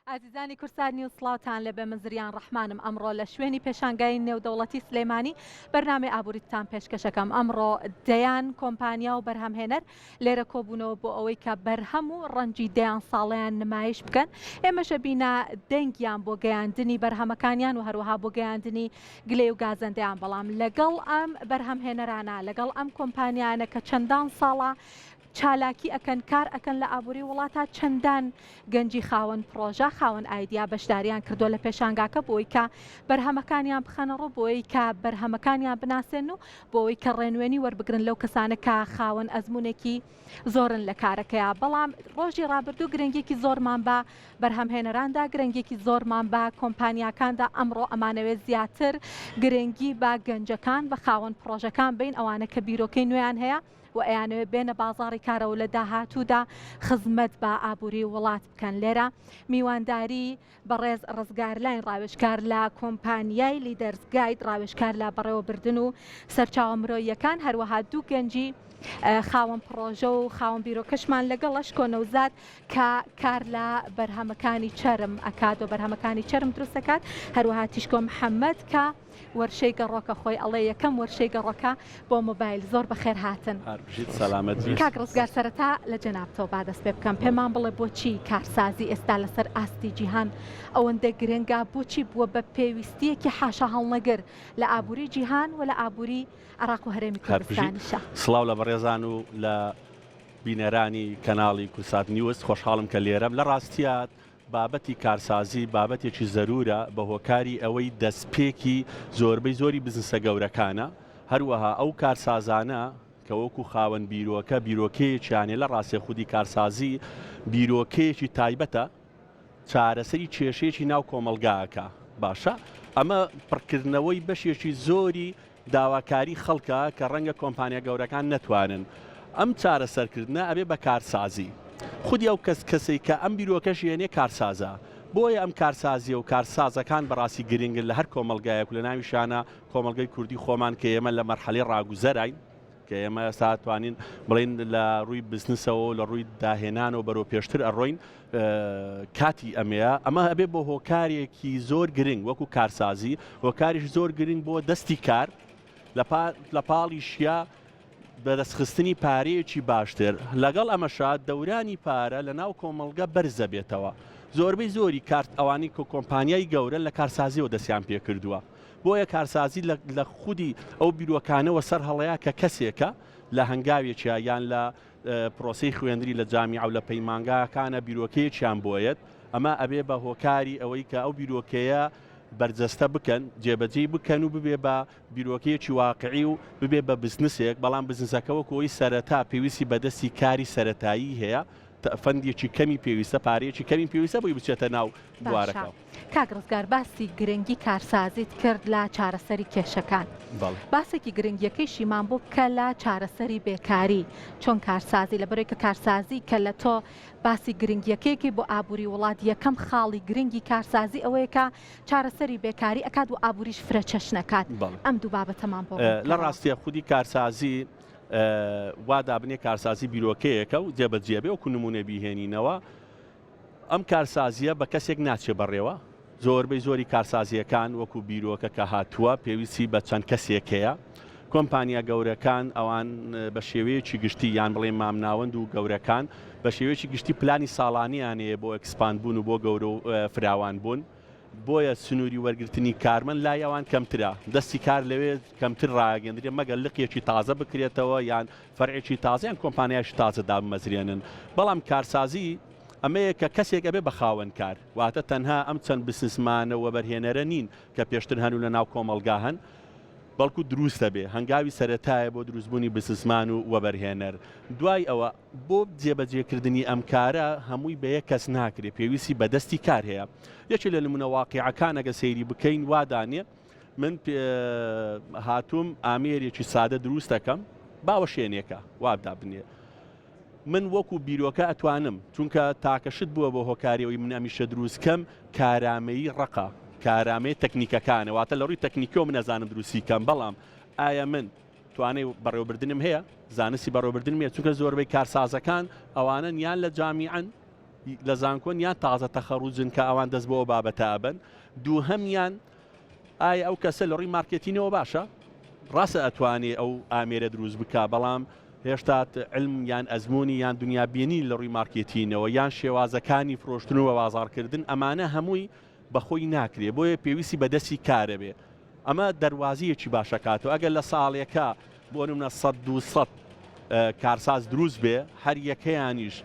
ئازیزانی کورسانی و سڵاوتان لەبێ من زریان ڕەحمانم ئەمڕۆ لە شوێنی پێشانگای نێودەوڵەتی سلێمانی بەرنامەی ئابووریتان پێشکەشەکەم ئەمڕۆ دەیان کۆمپانیا و بەرهەمهێنەر لێرە کۆبوونەوە بۆ ئەوەی کە بەرهەم و ڕەنجی دەیان ساڵیان نمایش بکەن ئێمەشە بینە دەنگیان بۆ گەیاندنی بەرهەمەکانیان و هەروەها بۆ گەیاندنی گلێ و گازەندەیان بەڵام لەگەڵ ئەم بەرهەمهێنەرانە لەگەڵ ئەم کۆمپانیانە کە چەندان ساڵە چالاکی ئەکەن کار ئەکەن لە ئابووری وڵاتە چەندان گەنجی خاوەن پرۆژە خاوەن ئایدیا بەشداریان کردو لە پێشانگاکە بۆی کە بەرهەمەکانیان بخەنەڕۆ بۆی کە بەرهەمەکانیان بناسێن و بۆی کە ڕێنوێنی وەربگرن لەو کەسانە کە خاوەن ئەزمونێکی زۆرن لە کارەکەیە بەڵام ڕۆژی ڕابردوو گرنگێکی زۆرمان بە بەرهەمهێنەراندا گرنگێکی زۆرمان بە کۆمپانیاکاندا ئەمڕۆ ئەمانەوێت زیاتر گرنگی بە گەنجەکان بە خاوەن پرۆژەکان بین ئەوانە کە بیرۆکەی نوێیان هەیە و ئەیانەوێت بێنە بازاڕی کارەوە لە داهاتوودا خزمەت بە ئابووری وڵات بکەن لێرە میوانداری بەڕێز ڕزگارلاین ڕاوێژکار لە کۆمپانیای لیدەرز گاید ڕاوێژکار لە بەڕێوەبردن و سەرچاوە مرۆییەکان هەروەها دوو گەنجی خاوەن پرۆژە و خاوەن بیرۆکەشمان لەگەڵەش کۆنەوزاد کە کار لە بەرهەمەکانی چەرم ئەکات و بەرهەمەکانی چەرم دروست دەکات هەروەها تیشکۆ محەممەد کە وەرشەی گەڕۆکە خۆی ئەڵێ یەکەم وەرشەی گەڕۆکە بۆ مۆبایل زۆر بەخێر هاتن کاک ڕزگار سەرەتا لە جەنابتەوە بادەست پێ بکەم پێمان بڵێ بۆچی کارسازی ئێستا لەسەر ئاستی جیهان ئەوەندە گرنگە بۆچی بووە بە پێویستیەکی حاشا هەڵنەگر لە ئابووری جیهان و لە ئابووری عراق و هەرێمی کوردستانیشە. سڵاو لە بەڕێزان و لە بینەرانی کەناڵی کورسات نیوز خۆشحاڵم کە لێرەم لە ڕاستیات بابەتی کارسازی بابەتێکی زەرورە بە هۆکاری ئەوەی دەستپێکی زۆربەی زۆری بزنسە گەورەکانە هەروەها ئەو کارسازانە کە وەکو خاوەن بیرۆکە بیرۆکەیەکیانێ لە ڕاستی خودی کارسازی بیرۆکەیەکی تایبەتە چارەسەری کێشەیەکی ناو کۆمەلگاکە باشە ئەمە پڕکردنەوەی بەشێکی زۆری داواکاری خەڵکە کە ڕەنگە کۆمپانیا گەورەکان نەتوانن ئەم چارەسەرکردنە ئەبێ بە کارسازی خودی ئەو کەسەی کە ئەم بیرۆکەش یێنێ کارسازە بۆیە ئەم کارسازیە و کارسازەکان بەڕاستی گرنگن لە هەر کۆمەلگایەک لە ناویشانە کۆمەلگەی کوردی خۆمان کە ئێمە لە مەرحەلەی ڕاگوزەرین کە ئێمە ئێستا توانین بڵین لە ڕووی بزنسەوە لە ڕووی داهێنانەوە بەرەو پێشتر ئەڕۆین کاتی ئەمەیە ئەمە ئەبێ بۆ هۆکارێکی زۆر گرنگ وەکو کارسازی هۆکاریش زۆر گرنگ بۆ دەستی کار لە پاڵیشیا بەدەستخستنی پارەیەکی باشتر لەگەڵ ئەمەشا دەورانی پارە لە ناو کۆمەلگە بەرزە بێتەوە زۆربەی زۆری کارت ئەوانی کە کۆمپانیای گەورە لە کارسازیەوە دەستیان پێ کردووە بۆیە کارسازی لە خودی ئەو بیرۆکانەوە سەر هەڵەیە کە کەسێکە لە هەنگاوێکە یان لە پرۆسی خوێندری لە جامیع و لە پەیمانگاکانە بیرۆکەیەکیان بۆیەت ئەمە ئەبێ بە هۆکاری ئەوەی کە ئەو بیرۆکەیە بەرجەستە بکەن جێبەجێ بکەن و ببێ بە بیرۆکەیەکی واقعی و ببێ بە بزنسێک بەڵام بزنسەکەەوە کۆی سەرەتا پێویستی بەدەستی کاری سەرەتایی هەیە فەندێکی کەمی پێویستە پارەیەکی کەمی پێویستە بۆی بچێتە ناو بوارەکە. کاک ڕزگار باسی گرنگی کارسازیت کرد لە چارەسەری کێشەکان باسێکی گرنگیەکەیشیمان بۆ بکە لە چارەسەری بێکاری چۆن کارسازی لە بەرەوەی کە کارسازی کە لە تۆ باسی گرنگیەکەیەکی بۆ ئابووری وڵات یەکەم خاڵی گرنگی کارسازی ئەوەیە کە چارەسەری بێکاری ئەکات و ئابووریش فرەچەش نەکات ئەم دوو بابەتەمان بۆ لە ڕاستیە خودی کارسازی وا دابنێ کارسازی بیرۆکەیەکە و جێبەجێبێ وەکو نمونە بیهێنینەوە ئەم کارسازیە بە کەسێک ناچێ بەڕێوە زۆربەی زۆری کارسازیەکان وەکو بیرۆکە کە هاتووە پێویستی بە چەند کەسێکەیە کۆمپانیا گەورەکان ئەوان بە شێوەیەکی گشتی یان بڵێ مامناوەند و گەورەکان بە شێوەیەکی گشتی پلانی ساڵانیانەیە بۆ ئەکسپاند بوون و بۆ گەورە و فراوان بوون بۆیە سنووری وەرگرتنی کارمەند لای ئەوان کەمترە دەستی کار لەوێ کەمتر ڕاگەندرێ مەگەر لقیەکی تازە بکرێتەوە یان فەرعێکی تازیان کۆمپانیایش تازە دامەزرێنن بەڵام کارسازی ئەمەیە کە کەسێک ئەبێ بە خاوەن کار واتە تەنها ئەم چەند بسنسمانە وەبەرهێنەرە نین کە پێشتر هەنوو لە ناو کۆمەلگا هەن بەڵکو دروستە بێ هەنگاوی سەرەتایە بۆ دروستبوونی بسنسمان و وەبەرهێنەر دوای ئەوە بۆ جێبەجێکردنی ئەم کارە هەمووی بە یەک کەس ناکرێت پێویستی بەدەستی کار هەیە یەکی لە نمونە واقیعەکان ئەگە سەیری بکەین وادانێ من هاتووم ئامێرێکی سادە دروست دەکەم باوە شوێنێکە وابدا بنێ من وەکو بیرۆکە ئەتوانم چونکە تاکەشت بووە بۆ هۆکاریەوەی من ئەمیشە دروستکەم کارامەیی ڕقا کارامەی تەکنیکەکانە واتە لە ڕووی تەکنیکۆ من نەزانم دروستیکەم بەڵام ئایا من توانێ بەڕێوەبردنم هەیە زانستی بەڕێوەبردنم هەیە چونکە زۆربەی کارسازەکان ئەوانن یان لە جامیعن لە زانکۆن یان تازە تەخەڕوجن کە ئەوان دەست بۆ بابەتە ئەبن، دووهەمیان ئایا ئەو کەسە لە ڕووی مارکێتینەوە باشە؟ ڕاستە ئەتوانێ ئەو ئامێرە دروست بکە، بەڵام هێشتا علم یان ئەزمموی یان دنیابیێنی لە ڕووی مارکێتینەوە یان شێوازەکانی فرۆشتن و بازارکردن ئەمانە هەمووی بەخۆی ناکرێ، بۆیە پێویستی بەدەستی کارە بێ. ئەمە دەواازیەکی باشەکاتەوە. ئەگەر لە ساڵێکە بۆ نمونە 100 کارساز دروست بێ، هەر یەکەیانیش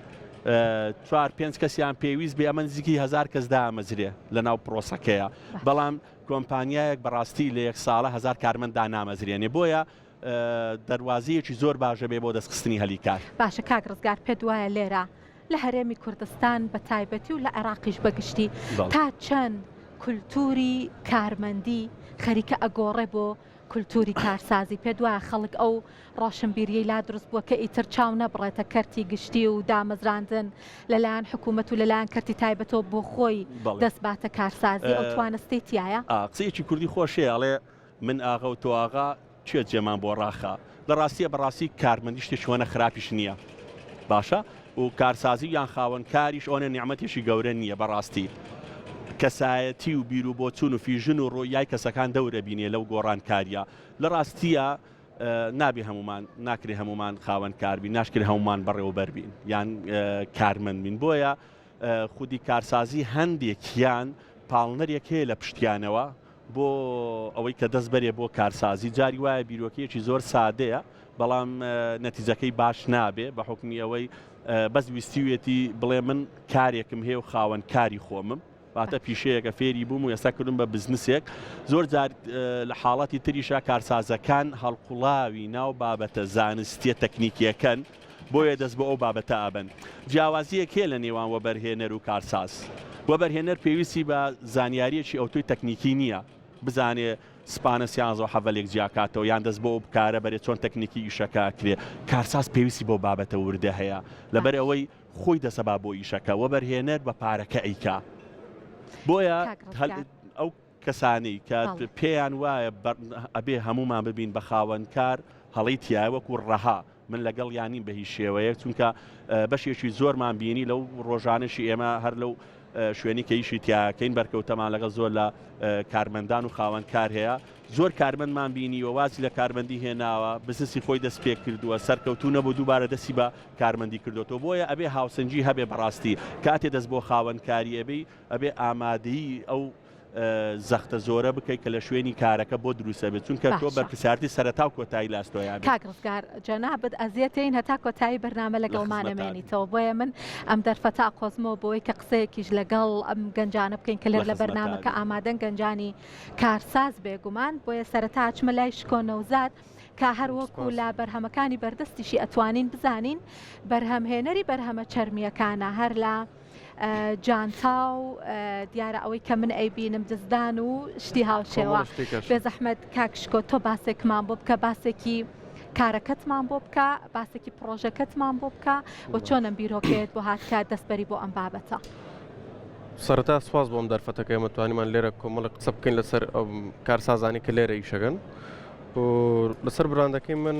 4-5 کەسیان پێویست بێ، ئەمە نزیکی 1000 کەس دامەزرێ لە ناو پرۆسەکەیە، بەڵام کۆمپانیایەک بەڕاستی لە یەک ساڵە 1000 کارمەندا نامەزرێنێ، بۆیە دەواازیەکی زۆر باشە بێ بۆ دەستخستنی هەلی کار. باشە کاک ڕزگار، پێت وایە لێرە لە هەرێمی کوردستان بە تایبەتی و لە عێراقیش بەگشتی تا چەند کولتوری کارمەندی خەریکە ئەگۆڕێ بۆ کولتوری کارسازی؟ پێت وایە خەڵک ئەو ڕۆشنبیریەی لا دروست بووە کە ئیتر چاو نەبڕێتە کەرتی گشتی و دامەزراندن لەلایەن حکوومەت و لەلایەن کەرتی تایبەتەوە بۆ خۆی دەست باتە کارسازی، ئەو توانستی تایە؟ قسەیەکی کوردی خۆشەیە، ئەڵێ من ئاغا و تۆئاغا چێ جێمان بۆ ڕاخە. لە ڕاستیە بەڕاستی کارمەندی شتێکی وەنە خراپیش نییە، باشە، و کارسازی یان خاوەنکاریش ئەوەنە نیعمەتێکی گەورە نییە. بەڕاستی کەسایەتی و بیر و بۆچوون و فیژن و ڕۆیای کەسەکان دەورە بینێ لەو گۆڕانکاریە. لە ڕاستیە نابێ هەمومان ناکرێ هەمومان خاوەنکار بین، ناشکرێ هەمومان بەڕێوەبەر بین یان کارمەند بین. بۆیە خودی کارسازی هەندێکیان پاڵنەرێک هەیە لە پشتیانەوە بۆ ئەوەی کە دەست بەرێ بۆ کارسازی. جاری وایە بیرۆکەیەکی زۆر سادەیە، بەڵام نەتیجەکەی باش نابێ بە حکمی ئەوەی بەس ویستیوێتی بڵێ من کارێکم هەیە و خاوەنکاری خۆمم، واتە پیشەیەکە فێری بووم و ئێستا کردم بە بزنسێک. زۆر جار لە حاڵەتی تریشا کارسازەکان هەڵقوڵاوی ناو بابەتە زانستیە تەکنیکیەکەن، بۆیە دەست بۆ ئەو بابەتە ئابن. جیاوازیەک هەیە لە نێوان وەبەرهێنەر و کارساز. وەبەرهێنەر پێویستی بە زانیاریەکی ئەوتۆی تەکنیکی نییە، بزانێ سپانە سیانزە و حەڤەلێک جیاکاتەوە یان دەست بۆ بکارە بەرێ چۆن تەکنیکی ئیشەکە کرێ. کارساز پێویستی بۆ بابەتە وردە هەیە، لەبەر ئەوەی خۆی دەسەبا بۆ ئیشەکە. وەبەرهێنەر بە پارەکە ئەیکا، بۆیە ئەو کەسانی کە پێیان وایە ئەبێ هەمومان ببین بە خاوەنکار، هەڵی تایە وەکو ڕەها. من لەگەڵ یانین بە هیچ شێوەیەک، چونکە بەشێکی زۆرمان بینی لەو ڕۆژانشی ئێمە هەر لەو شوێنی کە ئیشی تیاکەین بەرکەوتەمان لەگەڵ زۆر لە کارمەندان و خاوەنکار هەیە. زۆر کارمەندمان بینی و وازی لە کارمەندی هێناوە، بزنسی خۆی دەست پێ کردووە، سەرکەوتو نەبوو دووبارە دەستی بە کارمەندی کردوەوە. بۆیە ئەبێ هاوسەنجی هەبێ بەڕاستی، کاتێ دەست بۆ خاوەنکاری ئەبێ ئامادەیی ئەو زەختە زۆرە بکەیت کە لە شوێنی کارەکە بۆ دروستە بێت، چونکە تۆ بەرپرسیارەتی سەرەتا و کۆتایی لاستۆیان. کاک ڕزگار جەنابەت ئەزیەتین هەتا کۆتایی بەرنامە لەگەڵمانەمێنیتەوە، بۆیە من ئەم دەرفەتا قۆزمەوە بۆی کە قسەیەکیش لەگەڵ ئەم گەنجانە بکەین کە لێر لە بەرنامەکە ئامادەن گەنجانی کارساز بێگومان. بۆیە سەرەتا ئەچمە لای شکۆنەوزاد کە هەروەکو لە بەرهەمەکانی بەردەستیشی ئەتوانین بزانین بەرهەمهێنەری بەرهەمە چەرمیەکانە هەر لە جانتا و دیارە ئەوەی کە من ئەیبینم دزدان و شتی هاوشێوە. بێ زەحمەت کاکشکۆ تۆ باسێکمان بۆ بکە، باسێکی کارەکەتمان بۆ بکە، باسێکی پرۆژەکەتمان بۆ بکە و چۆنم بیرۆکێت بۆ هاتکە دەستبەری بۆ ئەم بابەتە. سەرەتا سوپاس بۆ ئەم دەرفەتەکە ئێمە توانیمان لێرە کۆمەڵە قسە بکەین لەسەر کارسازانی کە لێرە ئیشەکەن. و لەسەر براندەکەی من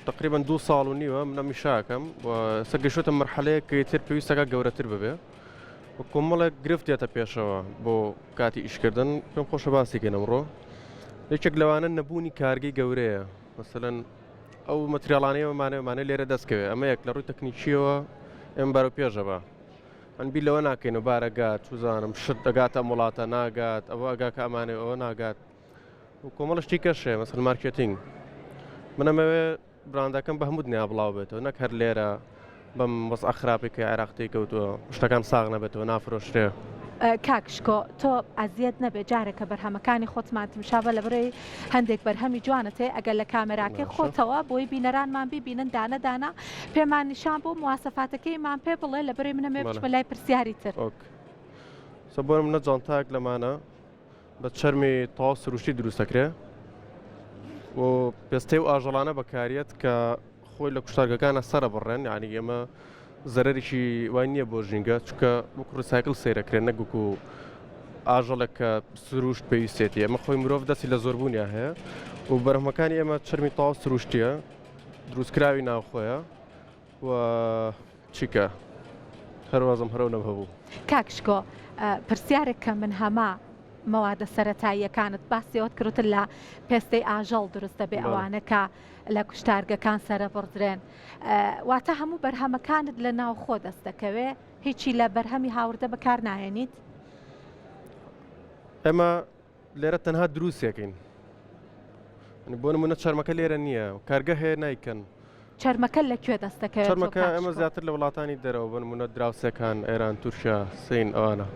تقریبا 2 ساڵ و نیوە من ئەمیشاکەم و سەرگەشتە مەرحەلەیە کە تر پێویستەکە گەورەتر ببێ و کۆمەڵێک گرفت دێتە پێشەوە بۆ کاتی ئیشکردن. پێم خۆشە باسیکەین ئەمڕۆ. یەکێک لەوانە نەبوونی کارگەی گەورەیە، مەسەلەن ئەو مەتریاڵانەیەمانێ لێرە دەستکەوێت. ئەمە یەک لە ڕووی تەکنیکیەوە ئێمە بەرەو پێشەبە ئەنبی لەوە ناکەین و بارەگات چوزانم شت دەگاتە وڵاتە ناگات، ئەوە ئەگاکە ئەمانێ ئەوە ناگات و کۆمەڵە شتی کەشێ مەسەل مارکێتینگ. من ئەمەوێ براندەکەم بە هەموو دنیا بڵاو بێتەوە، نەک هەر لێرە بەم بەس ئەخراپێکی عێراقی کەوتووە شتەکان ساغ نەبێتەوە نافرۆشتێ. کاکشکۆ تۆ ئەزیەت نەبێ جارێکە بەرهەمەکانی خۆتمان تمشابە لە بڕێ هەندێک بەرهەمی جوانەتێ ئەگەر لە کامێراکەی خۆتەوە بۆی بینەرانمان ببینن دانە دانا پێمان نیشان بۆ مواسەفاتەکەیمان پێ بڵێ لە بڕێ منەمێ بچمە لای پرسیاری تر. سەبۆرم نە جانتاک لەمانە بە چەرمی تاوا سروشتی دروستەکرێ و پێستەی و ئاژەڵانە بەکارێت کە خۆی لە کوشتارگەکانە سەرە بڕێن، یعنی ئێمە زەرەریشی وای نییە بۆ ژینگە چکە وەکو ڕسایکل سیرەکرێن نەگوکو ئاژەڵێک کە سروشت پێویستێتی. ئەمە خۆی مرۆڤ دەستی لە زۆربوونیە هەیە و بەرهەمەکانی ئێمە چەرمی تاوا سروشتیە دروستکراوی ناوخۆیە و چیکە هەروازم هەرەونەم هەبوو. کاکشکۆ پرسیارێک کە من هەما مەوادە سەرەتاییەکانت باسیەوەت کردتر لە پێستەی ئاژەڵ دروستە بێ ئەوانەکە لە کوشتارگەکان سەرە بڕدرێن واتە هەموو بەرهەمەکانت لە ناو خۆ دەست دەکەوێ هیچی لە بەرهەمی هاوردە بەکار ناهێنیت ئێمە لێرە تەنها دروستێکین بۆ نمونە چەرمەکە لێرە نییە کارگە هەیە نایکەن چەرمەکە لەکوێ دەست دەکەوێت چەرمەکە ئەمە زیاتر لە وڵاتانی دەرەوە بۆ نمونە دراوسەکان ئێران تورکیا سین ئەوانە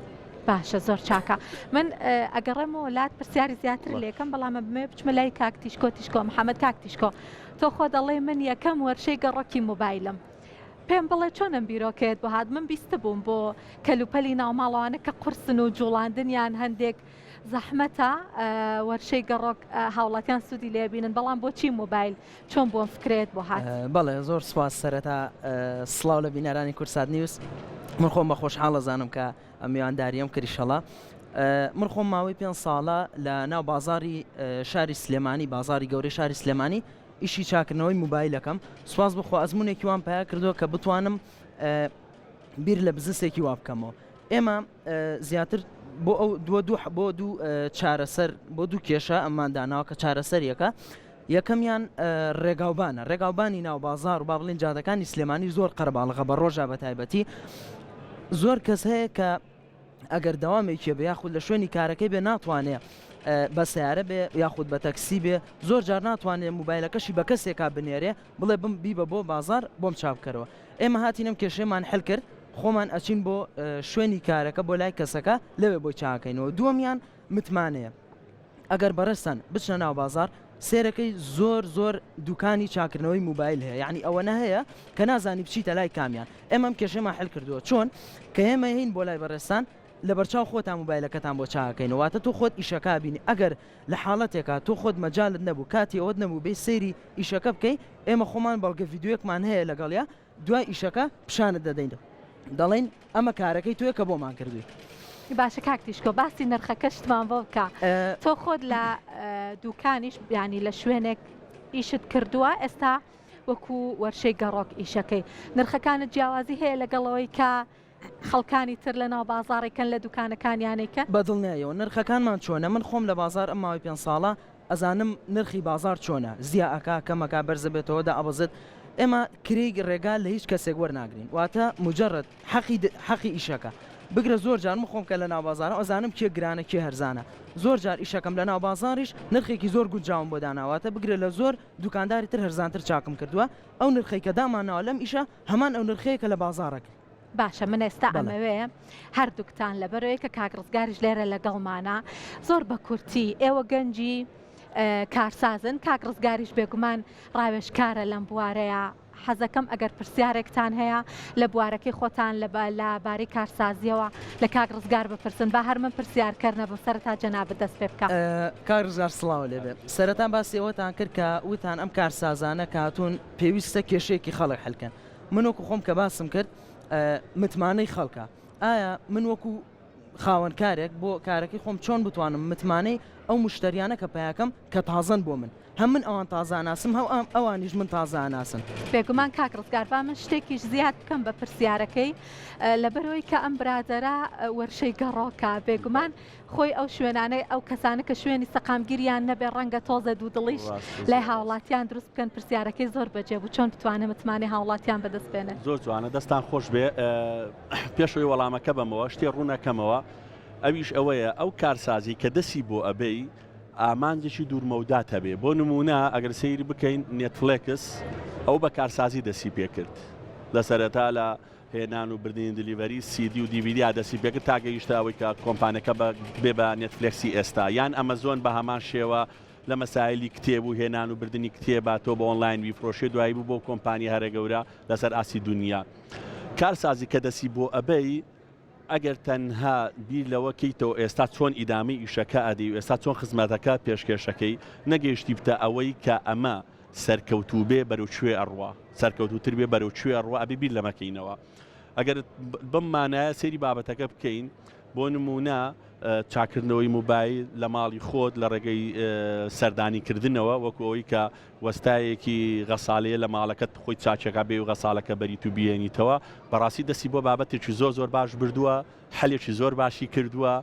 باشە زۆر چاکە من ئەگەڕێمەوە وڵات پرسیاری زیاتر لێکم بەڵامە بمێ بچمە لای کاکتیشکۆ محەممەد کاکتیشکۆ تۆ خۆ دەڵێ من یەکەم وەرشەی گەڕۆکی موبایلم پێم بڵێ چۆنم بیرۆکێت بۆ هات من بیستە بووم بۆ کەلوپەلی ناوماڵەوانە کە قورسن و جوڵاندنیان هەندێک زەحمەتە وەرشەی گەڕۆک هاوڵاتیان سوودی لێبینن بەڵام بۆچی موبایل چۆن بۆم فکرێت بۆ هات بەڵێ زۆر سواز سەرەتا سڵاو لە بینەرانی کورسات نیوز من خۆم بە خۆشحاڵە زانم کە ئەمیوانداریەم کریشەڵە من خۆم ماوەی 5 ساڵە لە ناو بازاری شاری سلێمانی بازاری گەورەی شاری سلێمانی ئیشی چاکردنەوەی موبایلەکەم سواز بخۆ ئەزمونێکی وان پیا کردووە کە بتوانم بیر لە بزنسێکی وا بکەمەوە ئێمە زیاتر بۆ دوو چارەسەر بۆ دوو کێشە ئەمانداناوە کە چارەسەریەکە یەکەمیان ڕێگاوبانی ناو بازار و با بڵێن جادەکانی سلێمانی زۆر قەرباڵغە بە ڕۆژە بە تایبەتی زۆر کەس هەیە کە ئەگەر داوامێکی بە یاخود لە شوێنی کارەکەی بێ ناتوانێت بە سیارە بێ یاخود بە تەکسی بێ زۆر جار ناتوانێت موبایلەکەشی بە کەسێکا بنێرێ بڵێ بم بیبە بۆ بازار بۆم چاپکەرەوە ئێمە هاتینم کێشەمان حل کرد خۆمان ئەچین بۆ شوێنی کارەکە بۆ لای کەسەکە لەوێ بۆ چاکەینەوە دووەمیان متمانەیە ئەگەر بەڕستان بچنە ناو بازار سێرەکەی زۆر دوکانی چاکردنەوەی موبایل هەیە یعنی ئەوەنە هەیە کە نازانی بچیتە لای کامیان ئێمەم کێشەمان حل کردووە چۆن کە ئێمە هین بۆ لای بەڕێستان لە بەرچاو خۆتان موبایلەکەتان بۆ چاکەینەوەتە تۆ خۆت ئیشەکە بینی ئەگەر لە حاڵەتێکە تۆ خۆت مەجالت نەبوو کاتی ئەوت نەبوو بێ سەیری ئیشەکە بکەی ئێمە خۆمان بەڵگە ڤیددیوەکمان هەیە لەگەڵیا دوای ئیشەکە پیشانت دەدەین دەڵێن ئەمە کارەکەی توێ کە بۆمان کردووی باشە کاکتیشکۆ باسی نرخەکەشتمان بۆ بکە تۆ خۆت لە دوکانیش ینی لە شوێنێک ئیشت کردووە ئێستا وەکو وەرشەی گەڕۆک ئیشەکەی نرخەکانت جیاوازی هەیە لەگەڵەوەی کە خەڵکانی تر لە ناو بازاڕێکن لە دوکانەکانیانێکە بەدڵنیایەوە نرخەکانمان چۆنە من خۆم لە بازار ئەم ماوەی 5 ساڵە ئەزانم نرخی بازار چۆنە زیاکە کەمەکە بەرزە بێتەوە دا ئەبەزت ئێمە کرێی ڕێگا لە هیچ کەسێک وەرناگرین واتە مجرد حەقی ئیشەکە بگرە زۆر جار من خۆم کە لە ناو بازارە ئەزانم کێ گرانە کێ هەرزانە زۆر جار ئیشەکەم لە ناو بازاریش نرخێکی زۆر گونجاوم بۆ داناواتە بگرە لە زۆر دوکانداری تر هەرزانتر چاکم کردووە ئەو نرخەی کە دامانەوە لەم ئیشە هەمان ئەو نرخەیەکە لە بازارەکە باشە من ئێستا ئەمەوێ هەردووکتان لەبەرەوەی کە کاکڕزگاریش لێرە لەگەڵمانە زۆر بە کورتی ئێوە گەنجی کارسازن کاکڕزگاریش بێگومان ڕاوێژکارە لەم بوارەیە حەزەکەم ئەگەر پرسیارێکتان هەیە لە بوارەکەی خۆتان لە باری کارسازیەوە لە کاکڕزگار بپرسن با هەر من پرسیارکردنە بە سەرتا جەنابەت دەست پێ بکە کاکڕزگار سڵاو لێبێ سەرەتا باسیەوەتان کرد کە وتان ئەم کارسازانە کاتون پێویستە کێشەیەکی خەڵک حلکەن من وەکو خۆم کە باسم کرد متمانەی خەڵکە ئایا من وەکو خاوەنکارێک بۆ کارەکەی خۆم چۆن بتوانم متمانەی ئەو مشتریانە کە پیاکەم کە تازەن بۆ من هەم من ئەوان تازاناسم هەو ئەوانیش من تازاناسن بێگومان کاکڕزگار با من شتێکیش زیاد بکەم بە پرسیارەکەی لەبەرەوەی کە ئەم برادەرە وەرشەی گەڕۆکە بێگومان خۆی ئەو شوێنانەی ئەو کەسانە کە شوێنی سەقامگیریان نەبێ ڕەنگە تۆزە دوو دڵیش لای هاوڵاتیان دروست بکەن پرسیارەکەی زۆر بەجێ بوو چۆن بتوانێت متمانەی هاوڵاتیان بەدەست بێنێ زۆر جوانە دەستان خۆش بێ پێشەوەی وەڵامەکە بەمەوە شتێ ڕوونەکەمەوە ئەویش ئەوەیە ئەو کارسازی کە دەسی بۆ ئەبەی ئامانجێکی دوورمەودات هەبێ بۆ نمونە ئەگەر سەیری بکەین نێتفلێکس ئەو بە کارسازی دەسی پێکرد لە سەرەتا لە هێنان و بردنین دلیڤەری سیدی و دیڤیدیا دەسی پێکرد تا گەیشتە ئەوەی کە کۆمپانیەکە بێ بە نێتفلێکسی ئێستا یان ئەمەزۆن بە هەمان شێوە لە مەسایلی کتێب و هێنان و بردننی کتێباتۆ بە ئۆنلاین ویفرۆشێ دوایی بوو بۆ کۆمپانی هەرە گەورە لەسەر ئاسی دنیا کارسازی کە دەسی بۆ ئەبەی ئەگەر تەنها بیر لەوەکەیتەوە ئێستا چۆن ئیدامی ئیشەکە ئەدی و ئێستا چۆن خزمەتەکە پێشکێشەکەی نەگەیشتی بتە ئەوەی کە ئەمە سەرکەوتوو بێ بەرەو کوێ ئەڕوا سەرکەوتوتر بێ بەرەو کوێ ئەڕوا ئەبێ بیر لەمەکەینەوە ئەگەر بممانایە سەیری بابەتەکە بکەین بۆ نمونە چاکردنەوەی موبایل لە ماڵی خۆت لە ڕێگەی سەردانیکردنەوە وەکو ئەوەی کە وەستایەکی غەساڵەیە لە ماڵەکەت خۆی چاچەکە بێ و غەساڵەکە بەریت و بێنیتەوە بەڕاستی دەستی بۆ بابەتێکی زۆر باش بردووە هەلێکی زۆر باشی کردووە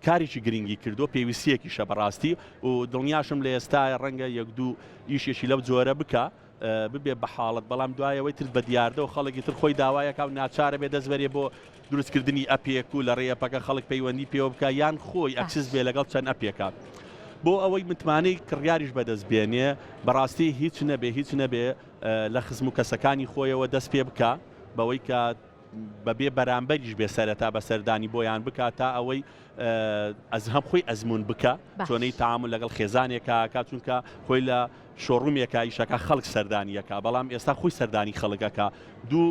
کارێکی گرنگی کردو پێویستیەکیشە بەڕاستی و دڵنیاشم لە ئێستا ڕەنگە یەک دوو ئیشێکی لەو جۆرە بکە ببێ بە حاڵت بەڵام دوایەوەی تر بە دیاردە و خەڵکی تر خۆی داوایەکە و ناچارە بێ دەستبەرێ بۆ دروستکردنی ئەپێک و لە ڕێپەکە خەڵک پەیوەندی پێوە بکە یان خۆی ئەکسس بێ لەگەڵ چەند ئەپێکات بۆ ئەوەی متمانەی کڕیاریش بەدەست بێنێ بەڕاستی هیچ نەبێ لە خزم و کەسەکانی خۆیەوە دەست پێ بکە بەوەی کە بەبێ بەرامبەریش بێ سەرەتا بە سەردانی بۆیان بکات تا ئەوەی هەم خۆی ئەزمون بکە چۆنەی تاامل لەگەڵ خێزانێکە کات چونکە خۆی لە شۆڕومێکە ئیشەکە خەڵک سەردانیەکە بەڵام ئێستا خۆی سەردانی خەڵکەکە دوو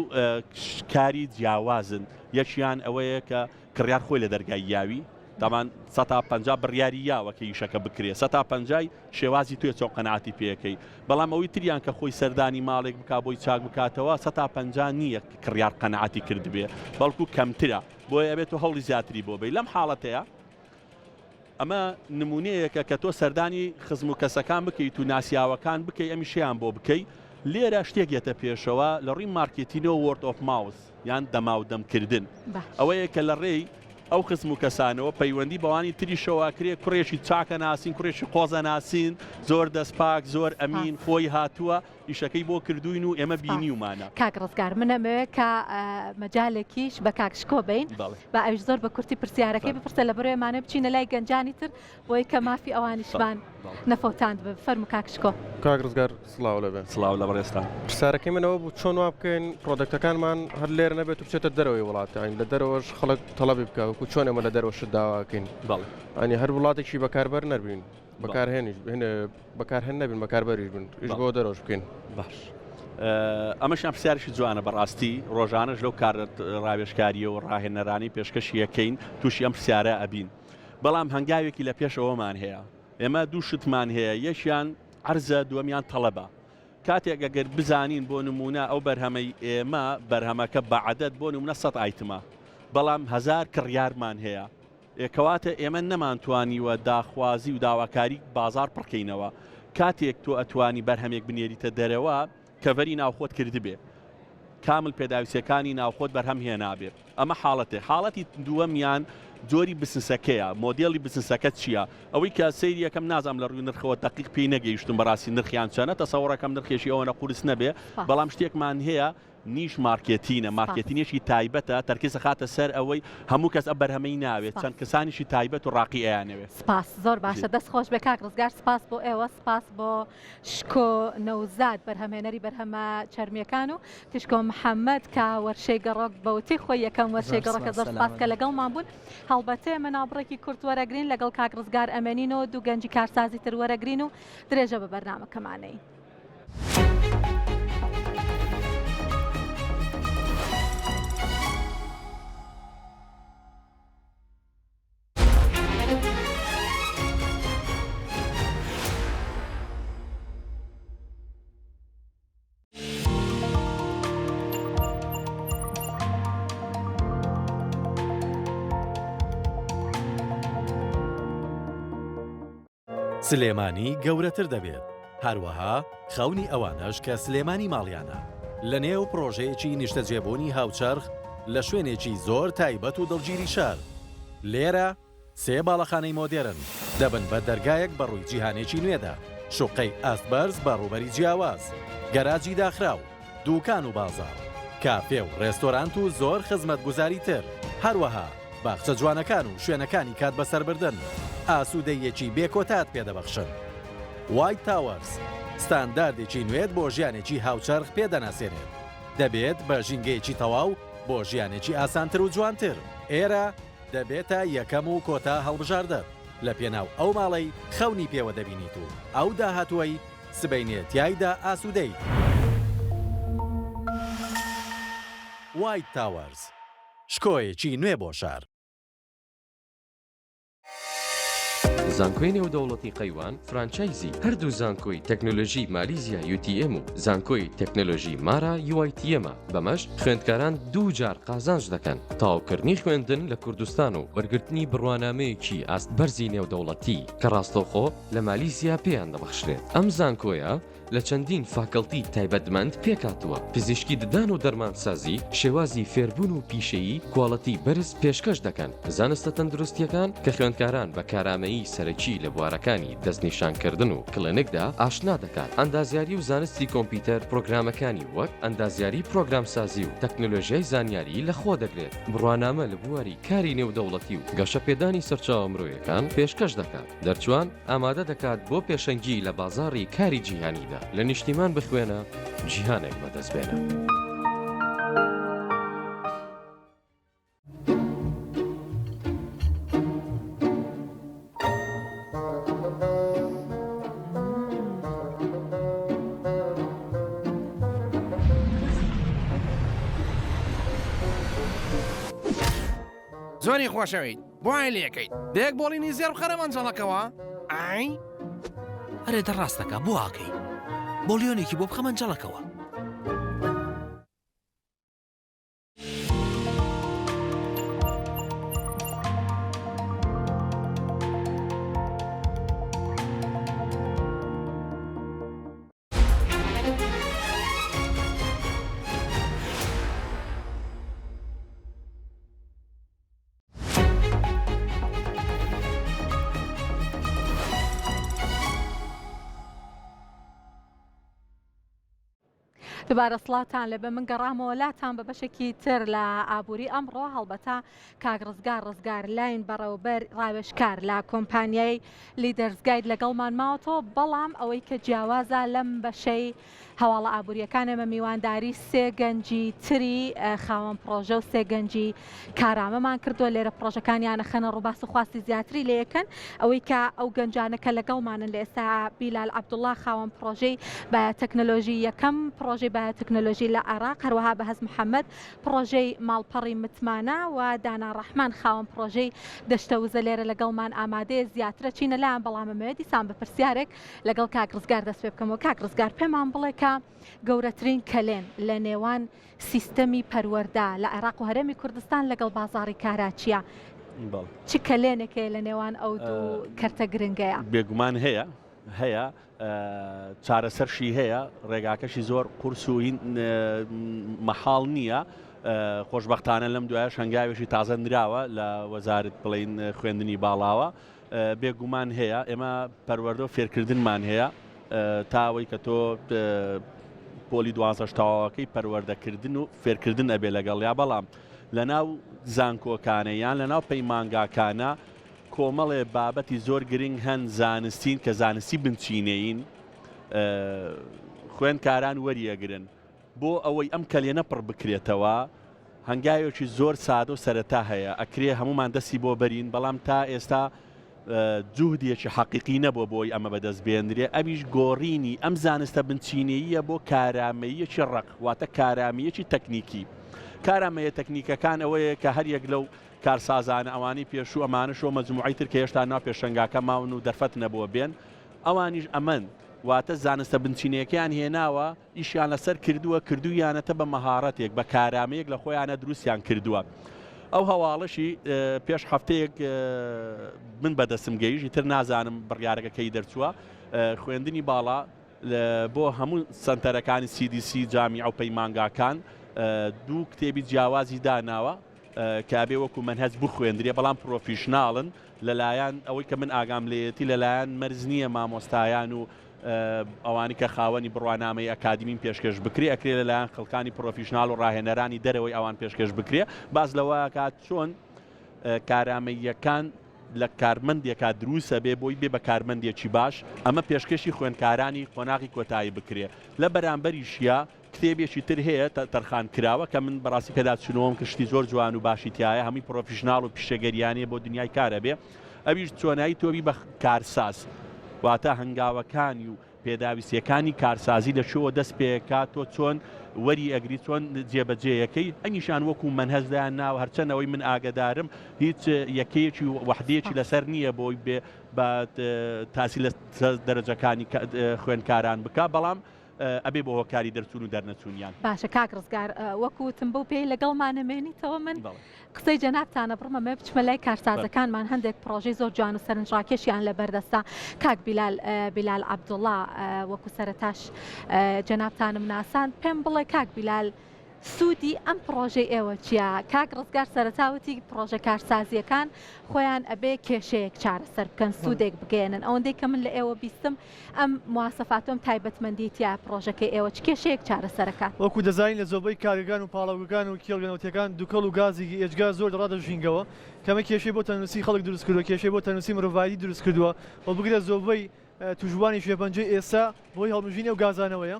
کاری جیاوازن یەکیان ئەوەیە کە کڕیار خۆی لە دەرگای یاوی دامان 150 بڕیاری یاوە کە ئیشەکە بکرێ 150 شێوازی توێ چۆن قەنەعاتی پێەکەی بەڵام ئەوەی تریان کە خۆی سەردانی ماڵێک بک بۆی چاک بکاتەوە 150 نییە کڕیار قەنەعاتی کرد بێ بەڵکو کەمترە بۆیە ئەبێت و هەوڵی زیاتری بۆ بێ لەم حاڵەتەیە ئەمە نمونەیەکە کە تۆ سەردانی خزم و کەسەکان بکەیت و ناسیاوەکان بکەی ئەمیشیان بۆ بکەی لێرە شتێک یێتە پێشەوە لە ڕووی مارکێتینەوە وورد ئۆف ماوس یان دەما و دەمکردن ئەوەیە کە لە ڕێی ئەو خزم و کەسانەوە پەیوەندی بەوانی تری شەواکرێ کوڕێکی چاکە ناسین کوڕێکی قۆزە ناسین زۆر دەستپاک زۆر ئەمین خۆی هاتووە ئیشەکەی بۆ کردوین و ئێمە بینی ومانە کاک ڕزگار منەمەوێت کە مەجالێکیش بە کاکشکۆ بین بە ئەوش زۆر بە کورتی پرسیارەکەی بپرسە لە بەرەوەمانە بچینە لای گەنجانی تر بۆی کە مافی ئەوانیشمان نەفەوتاند بە فەرمو کاکشکۆ کاک ڕزگار سڵاو لەبێ سڵاو لە بەڕێستان پرسیارەکەی منەوە بوو چۆن وا بکەین پرۆدەکتەکانمان هەر لێر نەبێت و بچێتە دەرەوەی وڵاتین لە دەرەوەش خەڵک تەڵەبی بکە وەکو چۆن ئێمە لە دەرەوەش داواکەین ئەنی هەر وڵاتێکی بەکاربەر نەبین بەکارهێنیش بەکارهێن نەبین بەکاربەریش بن ئیش بۆ دەرەوەش بکەین باش ئەمەشان پرسیارشی جوانە بەڕاستی ڕۆژانەش لەو کار ڕاوێژکاریە و ڕاهێنەرانی پێشکەشی یەکەین تووشی ئەم پرسیارە ئەبین بەڵام هەنگاوێکی لە پێشەوەمان هەیە ئێمە دوو شتمان هەیە یەکیان عەرزە دووەمیان تەڵەبە کاتێک ئەگەر بزانین بۆ نمونە ئەو بەرهەمەی ئێمە بەرهەمەکە بەعەدەد بۆ نمونە 100 ئایتمە بەڵام 1000 کڕیارمان هەیە کەواتە ئێمە نەمانتوانیوە داخوازی و داواکاری بازار پڕکەینەوە کاتێک تۆ ئەتوانی بەرهەمێک بنێریتە دەرەوە کەڤەری ناوخۆت کرد بێ کامل پێداویستەکانی ناوخۆت بەرهەم هێنابێت ئەمە حاڵەتی دووەمیان جۆری بسنسەکەیە مۆدێڵی بسنسەکەت چییە ئەوەی کە سەیری یەکەم نازام لە ڕووی نرخەوە دقیق پێی نەگەیشتم بەڕاستی نرخیان چەنە تەسەوڕەکەم نرخێکی ئەوە نەقورس نەبێ بەڵام شتێکمان هەیە نیش مارکێتینە مارکێتینێکی تایبەتە تەرکیز خاتە سەر ئەوەی هەموو کەس ئە بەرهەمەی ناوێت چەند کەسانیشی تایبەت و ڕاقی ئەیانەوێت سپاس زۆر باشە دەست خۆش بە کاک ڕزگار سپاس بۆ ئێوە سپاس بۆ شکۆ نەوزاد بەرهەمێنەری بەرهەمە چەرمیەکان و تشکۆ محەممەد کە وەرشەی گەڕۆک بەوتی خۆی یەکەم وەرشەی گەڕەکە زۆر سپاس کە لەگەڵمان بوون هەڵبەتێ منابڕێکی کورت وەرەگرین لەگەڵ کاک ڕزگار ئەمێنین و دوو گەنجی کارسازی تر وەرەگرین و درێژە بە بەرنامەکەمانەی سلێمانی گەورەتر دەبێت هەروەها خەونی ئەوانەش کە سلێمانی ماڵیانە لە نێو پرۆژەیەکی نیشتەجێبوونی هاوچەرخ لە شوێنێکی زۆر تایبەت و دڵگیری شار لێرە سێ باڵەخانەی مۆدێرن دەبن بە دەرگایەک بەڕووی جیهانێکی نوێدا شوقەی ئەستبەرز بەڕووبەری جیاواز گەراجی داخراو دووکان و بازار کافێ و ڕێستۆرانت و زۆر خزمەتگوزاری تر هەروەها باخچە جوانەکان و شوێنەکانی کات بەسەربردن ئاسوودەیەکی بێکۆتات پێدەبەخشن وایت تاوەرز ستانداردێکی نوێت بۆ ژیانێکی هاوچەرخ پێدەناسێنێت دەبێت بە ژینگەیەکی تەواو بۆ ژیانێکی ئاسانتر و جوانتر ئێرە دەبێتە یەکەم و کۆتا هەڵبژاردن لە پێناو ئەو ماڵەی خەونی پێوە دەبینیت و ئەو داهاتووەی سبەینێتیایدا ئاسوودەیت وایت تاوەرز شکۆیەکی نوێ بۆ شار زانکۆی نێودەوڵەتی قەیوان فرانچایزی هەردوو زانکۆی تەکنۆلۆژی مالیزیا UTM و زانکۆی تەکنۆلۆژی مارا UITM بەمەش خوێندکاران دوو جار قازانج دەکەن تاوکردنی خوێندن لە کوردستان و وەرگرتنی بڕوانامەیەکی ئاستبەرزی نێودەوڵەتی کە ڕاستەوخۆ لە مالیزیا پێیان دەبەخشرێت ئەم زانکۆیە لە چەندین فاکەڵتی تایبەتمەند پێکاتوە پزیشکی ددان و دەرمانسازی شێوازی فێربوون و پیشەیی کوواڵەتی بەرز پێشکەش دەکەن زانستە تەندروستیەکان کە خوێندکاران بە کارامەیی سەرەکی لە بوارەکانی دەستنیشانکردن و کلێنکدا ئاشنا دەکات ئەندازیاری و زانستی کۆمپیوتەر پرۆگرامەکانی وەک ئەندازیاری پرۆگرامسازی و تەکنۆلۆژیای زانیاری لەخۆ دەگرێت بڕوانامە لە بواری کاری نێودەوڵەتی و گەشەپێدانی سەرچاوە مرۆیەکان پێشکەش دەکات دەرچوان ئامادە دەکات بۆ پێشەنگی لە بازاڕی کاری جیهانیدا لە نیشتیمان بخوێنە جیهانێک بەدەستبێنە. زۆری خۆشەویت بۆی لەکەیت دەیەک بۆڵینی زێر بخەرە مەنجەڵەکەەوە ئای ئەرێ دەڕاستەکە بۆ ئاکەی بۆلیۆنێکی بۆ بخە مەنجەڵەکەەوە دووبارە سڵاوتان لێبێ من گەڕامەوە لاتان بە بەشێکی تر لە ئابووری ئەمڕۆ هەڵبەتە کاک ڕزگار لاین بەڕێوەبەر ڕاوێژکار لە کۆمپانیای لیدەرزگاید لەگەڵمان ماوەتەوە بەڵام ئەوەی کە جیاوازە لەم بەشەی هەواڵە ئابوووریەکان ئێمە میوانداری سێ گەنجی تری خاوەن پرۆژە و سێ گەنجی کارامەمان کردووە لێرە پرۆژەکانیانە خەنە ڕووباس و خواستی زیاتری لە یەکەن ئەوەی کە ئەو گەنجانەکە لەگەڵمانن لە ئێستا بیلال عەبدوڵڵا خاوەن پرۆژەی بە تەکنۆلۆژی یەکەم پرۆژەی بە تەکنۆلۆژی لە عێراق هەروەها بەهەز محەممەد پرۆژەی ماڵپەڕی متمانە و دانا ڕەحمان خاوەن پرۆژەی دەشتە وزە لێرە لەگەڵمان ئامادەیە زیاترە چینە لایەن بەڵامەوێت دیسان بە پرسیارێک لەگەڵ کاک ڕزگار دەست پێ بکەمەوە کاک ڕزگار پێمان بڵێ کە گەورەترین کەلێن لە نێوان سیستەمی پەروەەردە لە عێراق و هەرێمی کوردستان لەگەڵ بازاڕی کاراچیە چ کەلێنێکەیە لە نێوان ئەو دوو کەرتە گرنگەیە بێگومان هەیە چارەسەرشی هەیە ڕێگاکەشی زۆر قورس و مەحاڵ نییە خۆشببختانە لەم دوایە شنگاوێکی تازە نراوە لە وەزارت بڵین خوێندنی باڵاوە بێگومان هەیە ئێمە پەروەەردە و فێرکردنمان هەیە تاوەی کە تۆ پۆلی 12 تاواکەی پەروەردەکردن و فێرکردن ئەبێ لەگەڵیا بەڵام لە ناو زانکۆکانە یان لە ناو پەیمانگاکانە کۆمەڵێ بابەتی زۆر گرنگ هەن زانستین کە زانستی بنچینەین خوێندکاران وەریەگرن بۆ ئەوەی ئەم کەلێنە پڕ بکرێتەوە هەنگاوێکی زۆر سادە و سەرەتا هەیە ئەکرێ هەمومان دەستی بۆ بەرین بەڵام تا ئێستا جوهدێکی حەقیقی نەبووە بۆی ئەمە بەدەست بێنرێ ئەمیش گۆڕینی ئەم زانستە بنچینەیە بۆ کارامەیەکی ڕق واتە کارامەیەکی تەکنیکی کارامەیە تەکنیکەکان ئەوەیە کە هەر یەک لەو کارسازانە ئەوانی پێشوو ئەمانەشۆ مەجموعی تر کە هێشتا ناو پێشەنگاکە ماون و دەرفەت نەبووە بێن ئەوانیش ئەمن واتە زانستە بنچینەکەیان هێناوە ئیشیان لەسەر کردویانەتە بە مەهارەتێک بە کارامەیەک لە خۆیانە دروستیان کردووە ئەو هەواڵەشی پێش هەفتەیەک من بەدەستم گەیشتی تر نازانم بڕیارەکەی دەرچووە خوێندنی باڵا بۆ هەموو سنتەرەکانی CDC جامیع و پەیمانگاکان دوو کتێبی جیاوازی داناوە کابێ وەکو منهەج بخوێندرێ بەڵام پرۆفیشناڵن لەلایەن ئەوەی کە من ئاگام لێتی لەلایەن مەرز نییە مامۆستایان و ئەوانی کە خاوەنی بڕوانامەی ئەکادیمین پێشکەش بکرێ ئەکرێ لەلایەن خەڵکانی پرۆفیشنال و ڕاهێنەرانی دەرەوەی ئەوان پێشکەش بکرێ باز لەوە کات چۆن کارامەیەکان لە کارمەندێکا دروسە بێ بۆی بێ بە کارمەندێکی باش ئەمە پێشکەشی خوێندکارانی قۆناغی کۆتایی بکرێ لە بەرامبەریشیە کتێبێکی تر هەیە تەرخان کراوە کە من بەڕاستی پێداچنەوەم کەشتی زۆر جوان و باشی تایە هەمووی پرۆفیشنال و پیشەگەریانێ بۆ دنیای کارە بێ ئەویش چۆنایی تۆبی بە کارساز واتە هەنگاوەکانی و پێداویستیەکانی کارسازی لە شۆوە دەست پێکات تۆ چۆن وەری ئەگری چۆن جێبەجێیەکەی ئەنیشان وەکو منهەزدایان ناو هەرچەنەوەی من ئاگدارم هیچ یەکەیەکی وحدەیەکی لەسەر نییە بۆی بێ بە تاسی لە دەرەجەکانی خوێندکاران بکە بەڵام ئەبێ بۆ هۆکاری دەرچوون و دەرنەچوونیان. باشە کاک ڕزگار وەکوتم بەو پێی لەگەڵمانەمێنیتەوە من قسەی جەنابتانە بڕمە مێ بچمە لای کارسازەکانمان هەندێک پرۆژەی زۆر جوان و سەرنجڕاکێشیان لە بەردەستا کاک بیلال عەبدوڵڵا وەکو سەرەتاش جەنابتانم ناسان پێم بڵێ کاک بیلال سوودی ئەم پرۆژەی ئێوە چییە؟ کاک ڕزگار سەرەتاوەتی پرۆژە کارسازیەکان خۆیان ئەبێ کێشەیەک چارەسەر بکەن سوودێک بگەێنن ئەوەندەی کە من لە ئێوە بیستم ئەم مواسەفاتۆم تایبەتمەندیتیا پرۆژەکەی ئێوە چ کێشەیەک چارەسەرەکان وەکو دەزانین لە زۆربەی کارگەکان و پاڵاوگەکان و کێڵگەنەوتیەکان دووکەڵ و گازێکی ئێجگا زۆر دەڕاتە ژینگەوە کەمە کێشەی بۆ تەنووسی خەڵک دروست کردووە کێشەی بۆ تەنووسی مرۆڤایی دروست کردووە و بگرە زۆربەی توژوانی شێپەنجەی ئێستا بۆی هەڵمژینە و گازانەوەیە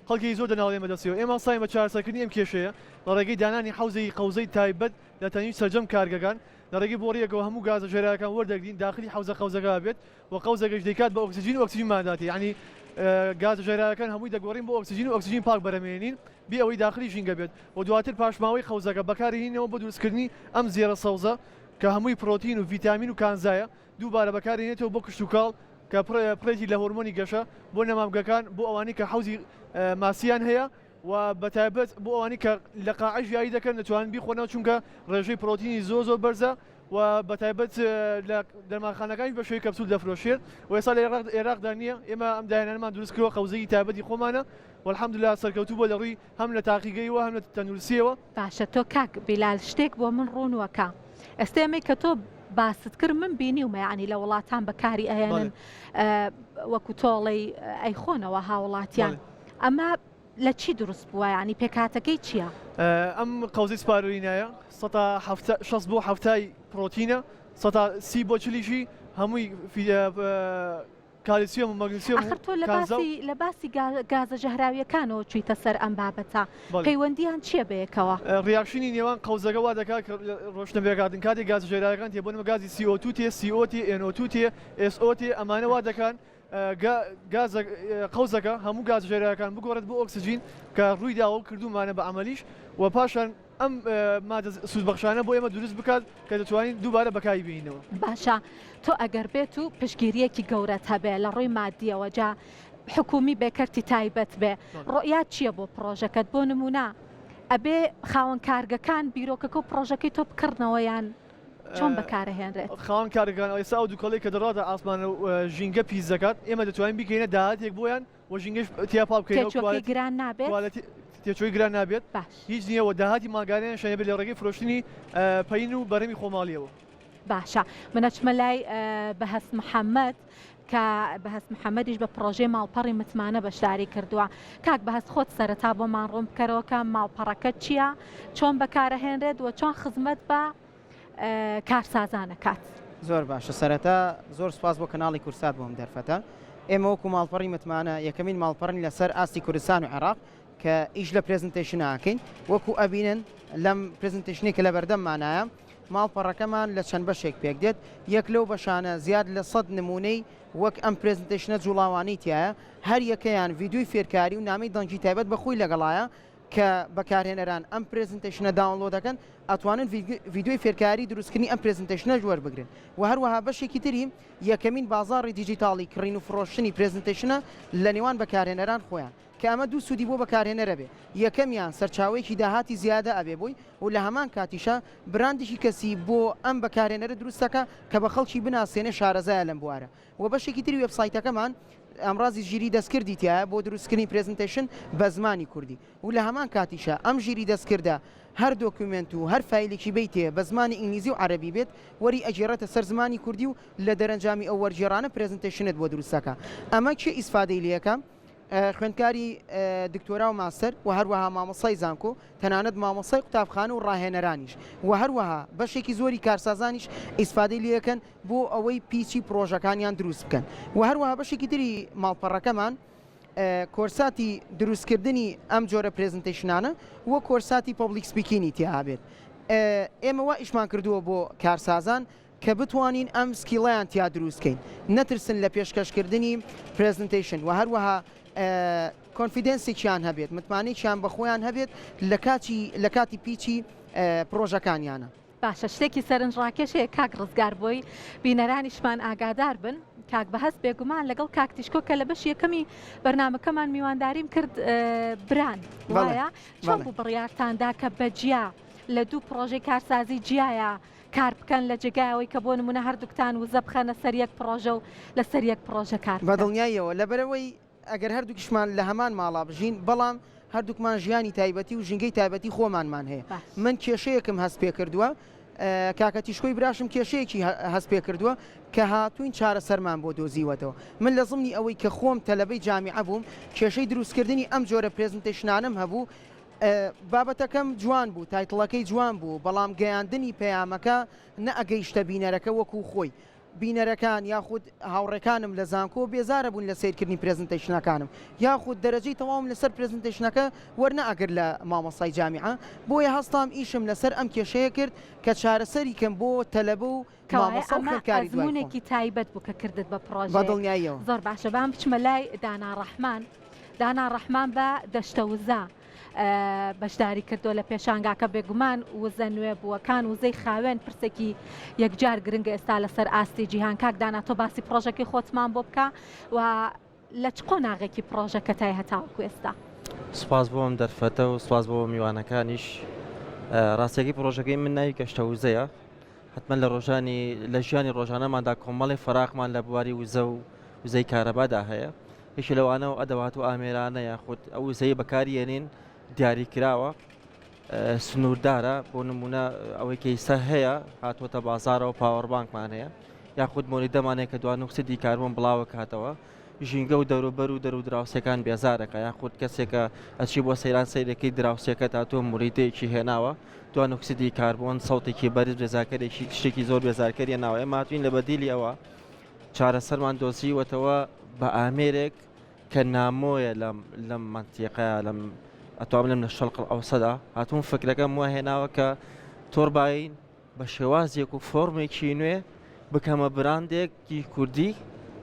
خەڵکی زۆر دەناڵێ مەدەستیەوە ئێمە ساین بە چارەسەرکردنی ئەم کێشەیە لە ڕێگەی دانانی حوزەی قەوزەی تایبەت لە تەنووی سەرجەم کارگەکان لە ڕێگەی بۆ ڕێگەوە هەموو گازە ژێراکان وەردەگرین داخلی حوزە قەوزەکە بێت و قەوزەکەش دەیکات بە ئۆکسیژین و ئۆکسیژین ماداتی یعنی گازە ژێراکان هەمووی دەگۆڕین بۆ ئۆکسیژین و ئۆکسیژین پاک بەرەمێنین بێ ئەوەی داخلی ژینگە بێت و دواتر پاشماوەی قەوزەکە بەکارهێنینەوە بۆ دروستکردنی ئەم زێرە سەوزە کە هەمووی پرۆتین و ڤیتامین و کانزایە دووبارە بەکارهێنێتەوە بۆ کشت و کاڵ کە پڕێتی لە هۆرمۆنی گەشە بۆ نەمامگەکان بۆ ئەوانی کە حوزی ماسییان هەیە و بەتایبەت بۆ ئەوانی کە لە قاعش یاری دەکەن دەتوانن بیخۆنەوە چونکە ڕێژەی پرۆتینی زۆر بەرزە و بەتایبەت لە دەرمانخانەکانی بە شوی کەپسول دەفرۆشێت و ئێستا لە عێراقدا نییە ئێمە ئەم داهێنانمان دروست کردوە قەوزەی تایبەتی خۆمانە والحەمدوللا سەرکەوتوو بۆ لە ڕووی هەم لە تاقیگەیەوە هەم لە تەندروستیەوە. باشە تۆ کاک بیلال شتێک بۆ من ڕوونوەکە ئێستێمەی کە تۆ باست کرد من بینیومە یعنی لە وڵاتان بەکاری ئەهێنن وەکو تۆڵی ئەیخۆنەوە هاوڵاتیان ئەمە لە چی دروست بووە ینی پێکاتەکەی چییە؟ ئەم قەوزەی سپارۆینایە 6 بۆ هەفتای پرۆتینە 30 بۆ چلیشی هەمووی کالیسیۆم و مەگنیسیۆم ئەخر تۆ لە باسی گازە ژەهراویەکانەوە چوویتە سەر ئەم بابەتە پەیوەندیان چییە بەیەکەوە؟ ڕیاکشنی نێوان قەوزەکە وا دەکات ڕۆشنەبێکاتن کاتی گاز ژێراویەکان تێبوونەوە گازی CO2 تێ CO تێ NO2 تێ SO تێ ئەمانە وا دەکەن قەوزەکە هەموو گاز ژێراویەکان بگۆڕێت بۆ ئۆکسیژین کە ڕووی داوە کردومانە بە عەمەلیش و پاشان ئەم مادە سوودبەخشانە بۆ ئێمە دروست بکات کە دەتوانین دووبارە بەکاری بینەوە. باشە تۆ ئەگەر بێت و پشگیریەکی گەورەت هەبێ لە ڕووی مادیەوە جا حکومی بێکەرتی تایبەت بێ ڕۆیات چییە بۆ پرۆژەکەت بۆ نمونە ئەبێ خاوەن کارگەکان بیرۆکەکە و پرۆژەکەی تۆ بکردنەوەیان چۆن بەکارهێنرێت؟ خاوەن کارگەکان ئێستا ئەو دووکەڵی کە دەڕاتە ئاسمانە ژینگە پیس دەکات ئێمە دەتوانین بیکەینە داهاتێک بۆیان و ژینگەش تیاپا بکەینەوە گران نابێت تێچۆی گران نابێت هیچ نییەوە داهاتی ماگانیان شەیە بێت لە ڕێگەی فرۆشتنی پەین و بەرەمی خۆماڵیەوە. باشە منەچمە لای بەهەس محەممەد کە بەهەس محەممەدیش بە پرۆژەی ماڵپەڕی متمانە بەشداری کردووە کاک بەهەس خۆت سەرەتا بۆمان ڕوون بکەرەوەکە ماڵپەڕەکە چییە چۆن بەکارەهێنرێت و چۆن خزمەت بە کارسازانەکات؟ زۆر باشە سەرەتا زۆر سپاس بۆ کەناڵی کورسات بۆم دەرفەتە ئێمە وەکو ماڵپەڕی متمانە یەکەمین ماڵپەڕنی لەسەر ئاستی کوردستان و عێراق کە ئیش لە پرێزنتێشن ئاکەین وەکو ئەبینن لەم پرێزنتێشنی کە لە بەردەممانایە ماڵپەڕەکەمان لە چەند بەشێک پێک دێت یەک لەو بەشانە زیاد لە 100 نمونەی وەک ئەم پرێزنتێشنە جوڵاوانی تایە هەر یەکەیان ڤیدیۆی فێرکاری و نامی دەنگی تایبەت بەخۆی لەگەڵایە کە بەکارهێنەران ئەم پرێزنتێشنە داونلۆد دەکەن ئەتوانن ڤیدیۆی فێرکاری دروستکردنی ئەم پرێزنتێشنە وەربگرن و هەروەها بەشێکی تری یەکەمین بازاڕی دیجیتاڵی کڕین و فڕۆشتنی پرێزنتێشنە لە نێوان بەکارهێنەران خۆیان کە ئەمە دوو سوودی بۆ بەکارهێنەرە بێ یەکەمیان سەرچاوەیەکی داهاتی زیادە ئەبێ بووی و لە هەمان کاتیشە براندێکی کەسی بۆ ئەم بەکارهێنەرە دروستەکە کە بە خەڵکی بناسیێنێ شارەزایە لەم بوارە و بەشێکی تری وێبسایتەکەمان ئەمڕازی ژیری دەستکردی تایە بۆ دروستکردنی پرێزنتێشن بە زمانی کوردی و لە هەمان کاتیشە ئەم ژیری دەستکردە هەر دۆکیومنت و هەر فایلێکی بیتێ بە زمانی ئینگلیزی و عەرەبی بێت وەری ئەجێڕێتە سەر زمانی کوردی و لە دەرەنجامی ئەو وەرجێڕانە پرێزنتێشنت بۆ دروستەکە ئەمە چه ئیسفادەی لەکەم خوێندکاری دکتۆرا و ماستەر و هەروەها مامۆسای زانکۆ تەنانەت مامۆسای قوتابخانە و ڕاهێنەرانیش و هەروەها بەشێکی زۆری کارسازانیش ئیسفادەی لەکەن بۆ ئەوەی پیچی پرۆژەکانیان دروست بکەن و هەروەها بەشێکی تری ماڵپەڕەکەمان کۆرساتی دروستکردنی ئەم جۆرە پرێزنتێشنانە وە کۆرساتی پۆبلیک سپیکینی تیابێت ئێمە وا ئیشمان کردووە بۆ کارسازان کە بتوانین ئەم سکیڵیان تیا دروستکەین نەترسن لە پێشکەشکردنی پرزنتیشن و هەروەها کۆنفیدنسێکیان هەبێت متمانێکیان بەخۆیان هەبێت لە کاتی پیچی پرۆژەکانیانە. باشە شتێکی سەرنجڕاکێشەیە کاک ڕزگار بۆی بینەرانیشمان ئاگادار بن کاک بەهەست بێگومان لەگەڵ کاکتیشکۆ کە لە بەش یەکەمی بەرنامەکەمان میوانداریم کرد بران وایە چۆن بوو بڕیارتاندا کە بەجیا لە دوو پرۆژەی کارسازی جیایە کار بکەن لە جێگایەوەی کە بۆ نمونە هەردووکتان وزە بخەنە سەر یەک پرۆژە و لەسەر یەک پرۆژە کار بەدڵنیاییەوە لەبەرەوەی ئەگەر هەردووکیشمان لە هەمان ماڵا بژین بەڵام هەردووکمان ژیانی تایبەتی و ژینگەی تایبەتی خۆمانمان هەیە من کێشەیەکم هەست پێ کردووە کاکە تیشکۆی براشم کێشەیەکی هەست پێ کردووە کە هاتوین چارەسەرمان بۆ دۆزیوەتەوە من لە زمانی ئەوەی کە خۆم تەلەبەی جامیعە بووم کێشەی دروستکردنی ئەم جۆرە پرێزنتێشنانم هەبوو بابەتەکەم جوان بوو تایتڵەکەی جوان بوو بەڵام گەیاندنی پەیامەکە نە ئەگەیشتە بینەرەکە وەکو خۆی بینەرەکان یاخود هاوڕێکانم لە زانکۆ بێزارە بوون لە سیرکردنی پرێزنتێشنەکانم یاخود دەرەجەی تەواوم لەسەر پرێزنتێشنەکە وەرنە ئەگەر لە مامۆستای جامیعە بۆیە هەستام ئیشم لەسەر ئەم کێشەیە کرد کە چارەسەریکەم بۆ تەلەبە و مامۆستاکاری تایبەت بوو کە کردت بە پرۆژە بەدڵنیاییەوە زۆر باشە بام بچمە لای دانا ڕەحمان بە دەشتە وزە بەشداری کردو لە پێشانگاکە بێگومان وزە نوێ بووەکان وزەی خاوێن پرسێکی یەکجار گرنگە ئێستا لەسەر ئاستی جیهان کاک دانا تۆ باسی پرۆژەکەی خۆتمان بۆ بکە و لە چ قۆناغێکی پرۆژەکە تای هەتاوەکو ئێستا سپاس بۆم دەرفەتە و سپاس بۆ میوانەکانیش ڕاستیەکەی پرۆژەکەی من ناوی گەشتە وزەیە حتمما لە ژیانی ڕۆژانەماندا کۆمەڵی فراقمان لە بواری وزە و وزەی کارەبادا هەیە هیچ لەوانە و ئەدەوات و ئامێرانە یاخود ئەو وزەی بەکارهێنین دیاری کراوە سنووردارە بۆ نمونە ئەوەی کەیسە هەیە هاتوۆتە بازارەوە پاوەڕبانکمان هەیە یاخود مۆری دەمانەیە کە دوان نوکسیدی کاربوون بڵاوە کاتەوە ژینگە و دەوروبەر و دەرو دراوسەکان بێزارەکە یاخود کەسێکە ئەچی بۆ سەیران سەیرەکەی دراوسەکە تا تۆ موریدەیەکی هێناوە دوان نوکسیدی کاربوون سەوتێکی بەرز بێزارکەرێکی شتێکی زۆر بێزارکەریە ناوە ئێمە هاتوین لە بەدیلی ئەوە چارەسەرمان دۆزیوەتەوە بە ئامێرێک کە نامۆیە لەم منتیقەیە لەم ئەتوام لەم لە شەڵق ئەوسەدا هاتوون فکرەکەم وە هێناوە کە تۆرباین بە شێوازێک و فۆرمێکی نوێ بکەمە براندێکی کوردی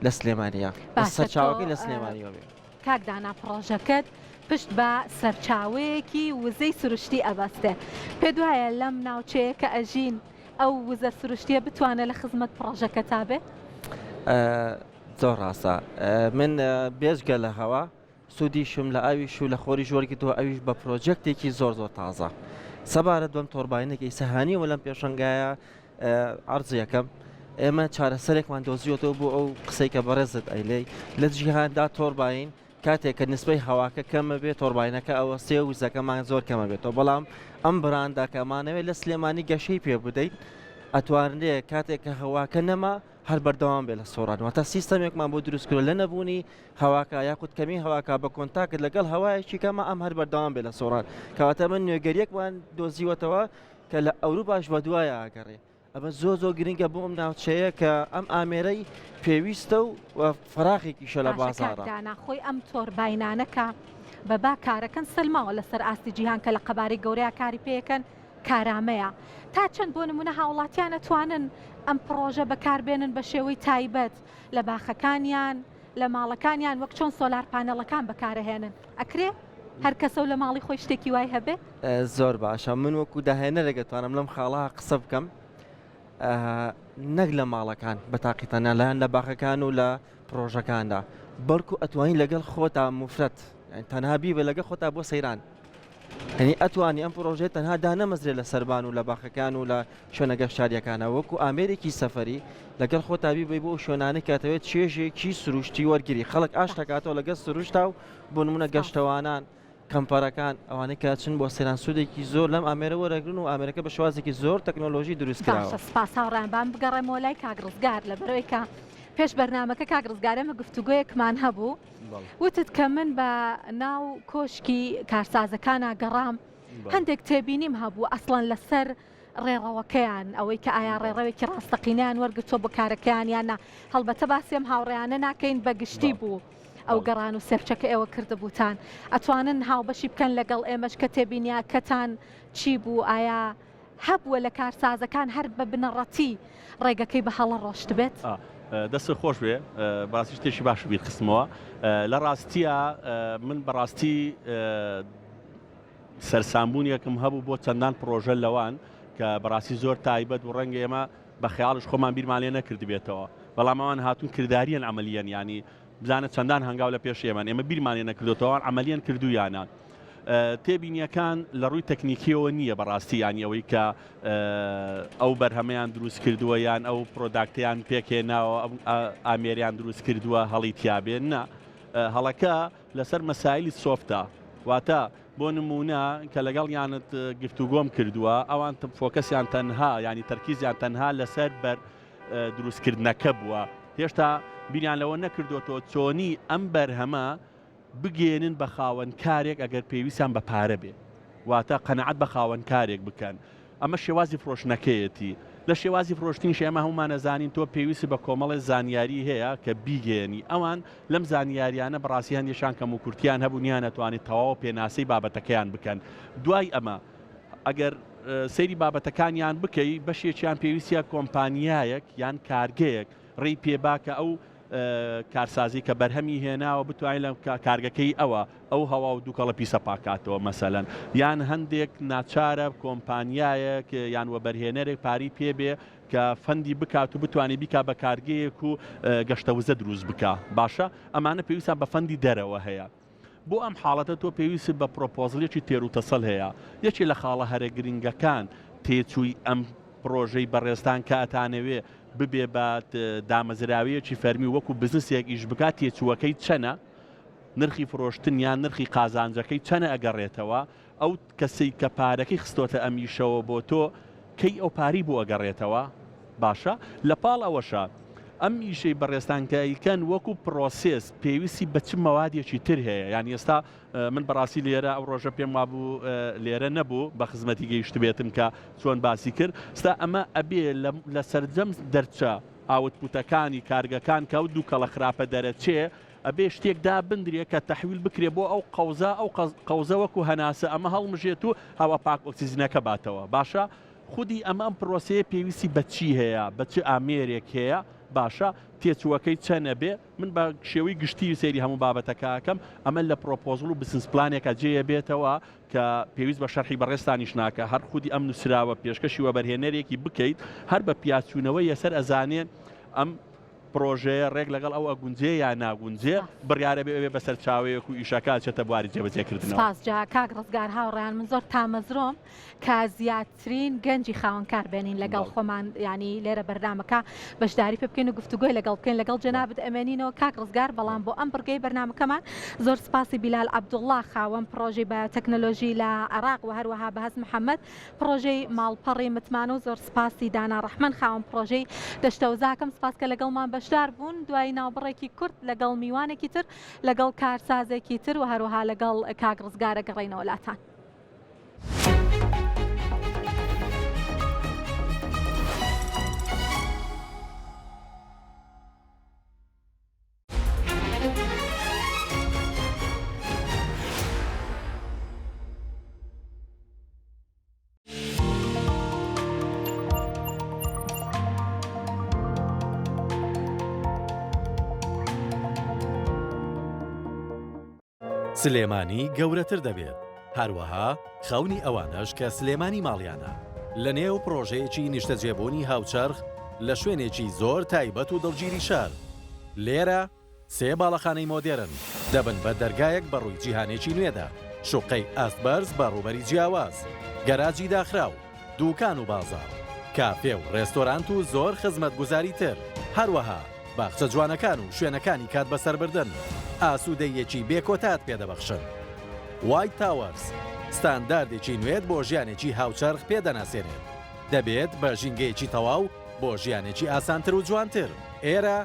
لە سلێمانیە سەرچاوەکەی لە سلێمانیەوە بێ کاک دانا پرۆژەکەت پشت بە سەرچاوەیەکی وزەی سروشتی ئەبەستێ پێ دوایە لەم ناوچەیە کە ئەژین ئەو وزە سروشتیە بتوانێت لە خزمەت پرۆژەکە تا بێ زۆر ڕاستە من بێژگە لە هەوا سوودیشم لە ئاویش و لە خۆری ژۆرگی تۆ ئەویش بە پرۆژێکتێکی زۆر تازە سەبارەت بەم تۆرباینێکی سەهانیەوە لەم پێشنگایە عەرز یەکەم ئێمە چارەسەرێکمان دۆزیوەتەوە بۆ ئەو قسەی کە بەڕێزت ئەیلەی لە جیهاندا تۆرباین کاتێک کە نسبەی هەواکە کەمە بێت تۆرباینەکە ئەوە سێ وزەکەمان زۆر کەمە بێتەوە بەڵام ئەم برانداکەمانەوێت لە سلێمانی گەشەی پێ بدەیت ئەتوانرێت کاتێک کە هەواکە نەما هەر بەردەوام بێ لە سۆڕانەوەتە سیستەمێکمان بۆ دروستکرۆ لە نەبوونی هەواکە یاخود کەمی هەواکە بە کۆنتاکت لەگەڵ هەوایەکی کەمە ئەم هەر بەردەوام بێ لە سۆڕان کەواتە من نوێگەریەکمان دۆزیوەتەوە کە لە ئەوروپاش بە دوایە ئاگەڕێ ئەمە زۆر گرنگە بۆ ئەم ناوچەیە کە ئەم ئامێرەی پێویستە و فراخێکیشە لە بازارە ناخۆی ئەم تۆرباینانەکە بەبا کارەکەن سلماوە لەسەر ئاستی جیهان کە لە قەبارەی گەورەیە کاری پێەکەن کارامەیە تا چەند بۆ نمونە هاوڵاتیان ئەتوانن ئەم پرۆژە بەکاربێنن بە شێوەی تایبەت لە باخەکانیان لە ماڵەکانیان وەک چۆن سۆلار پانەڵەکان بەکارهێنن ئەکرێ هەر کەسە لە ماڵی خۆی شتێکی وای هەبێ زۆر باشە من وەکو داهێنەرێک دەتوانم لەم خاڵا قسە بکەم نەک لە ماڵەکان بە تاقیتەنە لایەن لە باخەکان و لە پرۆژەکاندا بەڵکو ئەتوانی لەگەڵ خۆتا مفرەت تەنها بیبە لەگە خۆتا بۆ سەیران هەنی ئەتوانی ئەم پرۆژێت تەنها دانەمەزرێت لە سەربان و لە باخەکان و لە شوێنە گەشتاریەکانە وەکو ئامێرێکی سەفەری لەگەڵ خۆتابی بی بۆ شوێنانە کاتەوێت چێژێکی سروشتی وەرگری خەڵک ئاش دەکاتەوە لەگەڵ سروشتا و بۆ نمونە گەشتەوانان کەمپەرەکان ئەوانەی کە چن بۆ سەیران سوودێکی زۆر لەم ئامێرە وەرەگرن و ئامێرەکە بە شوازێکی زۆر تەکنۆلۆژی دروستکراوە سپاس هاوڕێنبان بگەڕێمەوە لای کاک ڕزگار لەبەرەوەی کە پێش بەرنامەکە کاک ڕزگارەمە گفتوگۆیەکمان هەبوو وتت کە من بە ناو کۆشکی کارسازەکانە گەڕام هەندێک تێبینیم هەبوو ئەسڵەن لەسەر ڕێڕەوەکەیان ئەوەی کە ئایا ڕێڕەوێکی ڕاستەقینیان وەرگتۆ بە کارەکەیان یاننا هەڵبەتە باسیێم هاوڕێیانە ناکەین بەگشتی بوو ئەو گەڕان و سێرچەکە ئێوە کردبووتان ئەتوانن هاوبەشی بکەن لەگەڵ ئێمەش کە تێبینیاکەتان چی بوو ئایا هەبووە لە کارسازەکان هەر بە بنەڕەتی ڕێگەکەی بە هەڵە ڕۆشت بێت؟ دەست خۆش بێ باسی شتێکی باش بیر قسمەوە لە ڕاستیە من بەڕاستی سەرسامبوونیەکم هەبوو بۆ چەندان پرۆژە لەوان کە بەڕاستی زۆر تایبەت و ڕەنگە ئێمە بە خەیاڵش خۆمان بیرمان لێ نەکرد بێتەوە بەڵام ئەوان هاتوون کرداریان عملیان ینی بزانە چەندان هەنگاو لە پێش ئێمە بیرمان لێ نەکردوەوە عملیان کردویانە تێبینیەکان لە ڕووی تەکنیکیەوە نییە بەڕاستی ینی ئەوەی کە ئەو بەرهەمەیان دروست کردووە یان ئەو پرۆداکتیان پێکێناوە ئامێریان دروست کردووە هەڵی تیابێن نا هەڵەکە لەسەر مەسایلی سۆفتە واتە بۆ نمونە کە لەگەڵ یانت گفتوگۆم کردووە ئەوان فۆکەسیان تەنها ینی تەرکیزیان تەنها لەسەر بەر دروستکردنەکە بووە هێشتا بیریان لەوە نەکردوەوە چۆنی ئەم بەرهەمە بگێنن بە خاوەنکارێک ئەگەر پێویستیان بە پارە بێ واتە قەنەعەت بە خاوەنکارێک بکەن ئەمە شێوازی فرۆشتنەکەیەتی لە شێوازی فرۆشتنیش ئێمە هەمومان نەزانین تۆ پێویستی بە کۆمەڵی زانیاری هەیە کە بیگێنی ئەوان لەم زانیاریانە بەڕاستی هەندێکیان کەم و کورتیان هەبوونیان نەتوانێت تەواو پێناسەی بابەتەکەیان بکەن دوای ئەمە ئەگەر سەیری بابەتەکانیان بکەی بەشێکیان پێویستە کۆمپانیایەک یان کارگەیەک ڕێی پێباکە ئەو کارسازی کە بەرهەمی هێناوە بتوانین لە کارگەکەی ئەو هەوا و دووکەڵە پیسە پاکاتەوە مەسەلەن یان هەندێک ناچارە کۆمپانیایەک یان وەبەرهێنەرێک پاری پێبێ کە فەندی بکات و بتوانێت بیکا بە کارگەیەک و گەشتەوزە دروست بکە باشە ئەمانە پێویستە بە فەندی دەرەوە هەیە بۆ ئەم حاڵەتە تۆ پێویست بە پرۆپۆزلێکی تێروتەسەڵ هەیە یەکی لە خاڵە هەرە گرنگەکان تێچووی ئەم پرۆژەی بەڕێستان کە ئەتانەوێ ببێ بە دامەزراویەکی فەرمی وەکو بزنسێک ئیش بکات تێچووەکەی چەنە نرخی فرۆشتن یان نرخی قازانجەکەی چەنە ئەگەڕێتەوە ئەو کەسەی کە پارەکەی خستۆتە ئەمیشەوە بۆ تۆ کەی ئەو پاری بۆ ئەگەڕێتەوە باشە لە پاڵ ئەوەشە ئەم ئیشەی بەڕێستانکەیکەن وەکو پرۆسێس پێویستی بە چ مەوادێکی تر هەیە یعنی ئێستا من بەڕاستی لێرە ئەو ڕۆژە پێم وابوو لێرە نەبوو بە خزمەتی گەیشت بێتم کە چۆن باسی کرد ستا ئەمە ئەبێ لە سەرجەم دەرچە ئاوتپوتەکانی کارگەکان کە ئەو دووکەڵە خراپە دەرەچێ ئەبێ شتێکدا بندرێ کە تەحویل بکرێ بۆ ئەو قەوزە ئەو قەوزە وەکو هەناسە ئەمە هەڵمژێت و هەوا پاک ئۆکسیزنەکە باتەوە باشە خودی ئەم پرۆسەیە پێویستی بە چی هەیە بە چ ئامێرێک هەیە باشە تێچووەکەی چەنە بێ من بە شێوەی گشتی سەیری هەموو بابەتەکەکەم ئەمە لە پرۆپۆزل و بزنس پلانێکە جێە بێتەوە کە پێویست بە شەرحی بەڕێستانیش ناکە هەر خودی ئەم نووسراوە پێشکەشی وەبەرهێنەرێکی بکەیت هەر بە پیاچوونەوە یەسەر ئەزانێن ئەم پرۆژەیە ڕێک لەگەڵ ئەو ئەگونجێ یا ناگونجێ بڕیارە بێ بەسەر چاوەیەک و ئیشەکە چێتە بواری جێبەجێکردنەوە سپاسجا کاک ڕزگار هاوڕێیان من زۆر تامەزرۆم کە زیاترین گەنجی خاوەنکار بێنین لەگەڵ خۆمان ینی لێرە بەردامەکە بەشداری پێ بکەین و گفتوگۆی لەگەڵ بکەین لەگەڵ جەنابەت ئەمێنینەوە کاک ڕزگار بەڵام بۆ ئەم بڕگەی بەرنامەکەمان زۆر سپاسی بیلال عەبدوڵڵا خاوەن پرۆژەی بە تەکنۆلۆژی لە عێراق و هەروەها بەهەز محەممەد پرۆژەی ماڵپەڕی متمان و زۆر سپاسی دانا ڕەحمەن خاوەن پرۆژەی دەشتەوزاکەم سپاس کە لەگەڵمان بەشدار بوون دوای ناوبڕێکی کورد لەگەڵ میوانێکی تر لەگەڵ کارسازێکی تر و هەروەها لەگەڵ کاک ڕزگارە گەڕێینەوە لاتان. سلێمانی گەورەتر دەبێت هەروەها خەونی ئەوانەش کە سلێمانی ماڵیانە لە نێو پرۆژەیەکی نیشتەجێبوونی هاوچەرخ لە شوێنێکی زۆر تایبەت و دڵگیری شار لێرە سێ باڵەخانەی مۆدێرن دەبن بە دەرگایەک بە ڕووی جیهانێکی نوێدا شوقەی ئاستبەرز بە ڕووبەری جیاواز گەراجی داخراو دووکان و بازار کافێ و ڕێستۆرانت و زۆر خزمەت گوزاری تر هەروەها باخچە جوانەکان و شوێنەکانی کات بەسەربردن ئاسوودەیەکی بێکۆتات پێدەبەخشن وایت تاوەرز ستانداردێکی نوێت بۆ ژیانێکی هاوچەرخ پێدەناسێنێت دەبێت بە ژینگەیەکی تەواو بۆ ژیانێکی ئاسانتر و جوانتر ئێرە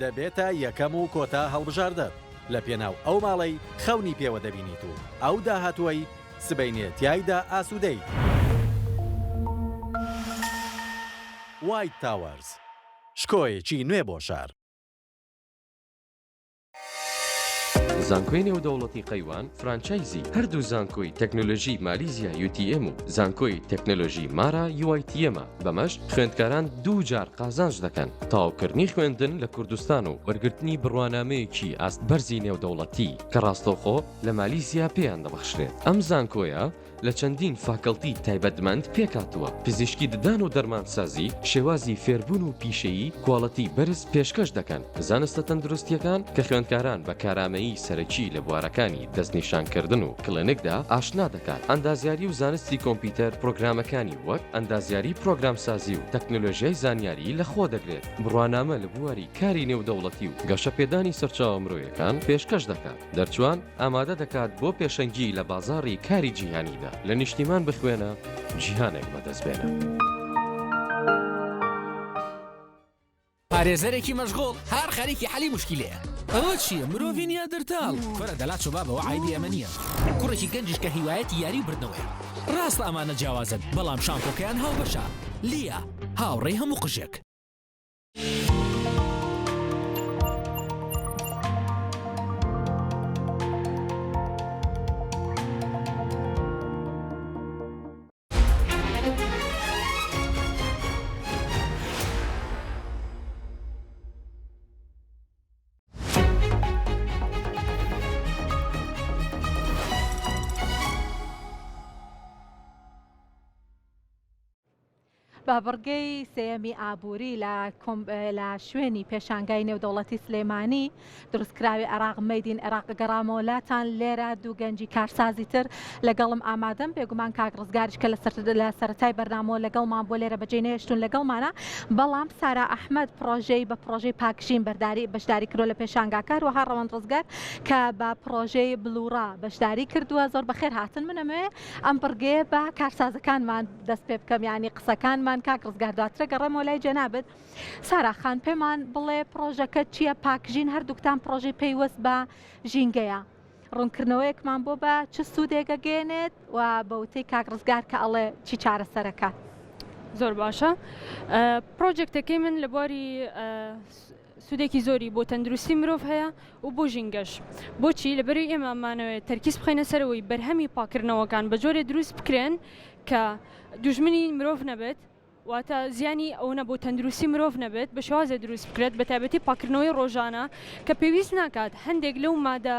دەبێتە یەکەم و کۆتا هەڵبژاردەت لە پێناو ئەو ماڵەی خەونی پێوە دەبینیت و ئەو داهاتووەی سبەینێتیایدا ئاسوودەی وایت تاوەرز شکۆیەکی نوێ بۆ شار زانکۆی نێودەوڵەتی قەیوان فرانچایزی هەردوو زانکۆی تەکنۆلۆژی مالیزیا UTM و زانکۆی تەکنۆلۆژی مارا UITM-ە بەمەش خوێندکاران دوو جار قازانج دەکەن تاوکردنی خوێندن لە کوردستان و وەرگرتنی بڕوانامەیەکی ئاستبەرزی نێودەوڵەتی کە ڕاستەوخۆ لە مالیزیا پێیان دەبەخشرێت ئەم زانکۆیە لە چەندین فاکەڵتی تایبەتمەند پێکاتوە پزیشکی ددان و دەرمانسازی شێوازی فێربوون و پیشەیی کوواڵەتی بەرز پێشکەش دەکەن زانستە تەندروستیەکان کە خوێندکاران بە کارامەیی سەرەکی لە بوارەکانی دەستنیشانکردن و کلێنکدا ئاشنا دەکات ئەندازیاری و زانستی کۆمپیوتەر پرۆگرامەکانی وەک ئەندازیاری پرۆگرامسازی و تەکنۆلۆژیای زانیاری لەخۆ دەگرێت بڕوانامە لە بواری کاری نێودەوڵەتی و گەشەپێدانی سەرچاوە مرۆیەکان پێشکەش دەکات دەرچوان ئامادە دەکات بۆ پێشەنگی لە بازاڕی کاری جیهانیدا لە نیشتیمان بخوێنە جیهانێک بەدەستبێنە. پارێزەرێکی مەشغوڵ هەر خەریکی حەلی موشکیلەیە ئەوە چییە مرۆڤین یا دەرتاڵ فەرە دەلات شوبابەوە عیبی ئەمە نییە کوڕێکی گەنجش کە هیوایەتی یاری و بردنەوەیە ڕاست ئەمانە جیاوازن بەڵام شامپۆکەیان هاوبەشە لیە هاوڕێی هەموو قژێک. بابڕگەی سێەمی ئابووری لە شوێنی پێشانگای نێودەوڵەتی سلێمانی دروستکراوی عێراق مەیدین عێراق گەڕامۆلاتان لێرە دوو گەنجی کارسازی تر لەگەڵم ئامادەم بێگومان کاک ڕزگاریش کە لە سەرەتای بەرنامۆ لەگەڵمان بۆ لێرە بەجێ نێشتون لەگەڵمانە بەڵام سارا ئەحمەد پرۆژەی بە پرۆژەی پاکشین بەشداری کردو لە پێشانگاکار وها ڕەوەند ڕزگار کە بە پرۆژەی بلوڕا بەشداری کردووە زۆر بەخێر هاتن منەمەوێ ئەم بڕگەیە بە کارسازەکانمان دەست پێ بکەم ینی قسەکانمان کاک ڕزگار دواترە گەڕێمەوە لای جەنابەت ساراخان پێمان بڵێ پرۆژەکە چییە پاکژین هەردووکتان پرۆژەی پەیوەست بە ژینگەیە ڕوونکردنەوەیەکمان بۆ بە چ سوودێکە گەێنێت و بەوتەی کاک ڕزگار کە ئەڵێ چی چارەسەرەکات. زۆر باشە پرۆژێکتەکەی من لە بواری سوودێکی زۆری بۆ تەندروستی مرۆڤ هەیە و بۆ ژینگەش بۆچی لەبەروی ئێمە ئەمانەوێت تەرکیز بخەینە سەرەوەی بەرهەمی پاکردنەوەکان بە جۆرێ دروست بکرێن کە دوژمنی مرۆڤ نەبێت واتە زیانی ئەوە بۆ تەندروستی مرۆڤ نەبێت بە شێوازە دروست بکرێت بە تایبەتی پاکردنەوەی ڕۆژانە کە پێویست ناکات هەندێک لەو مادە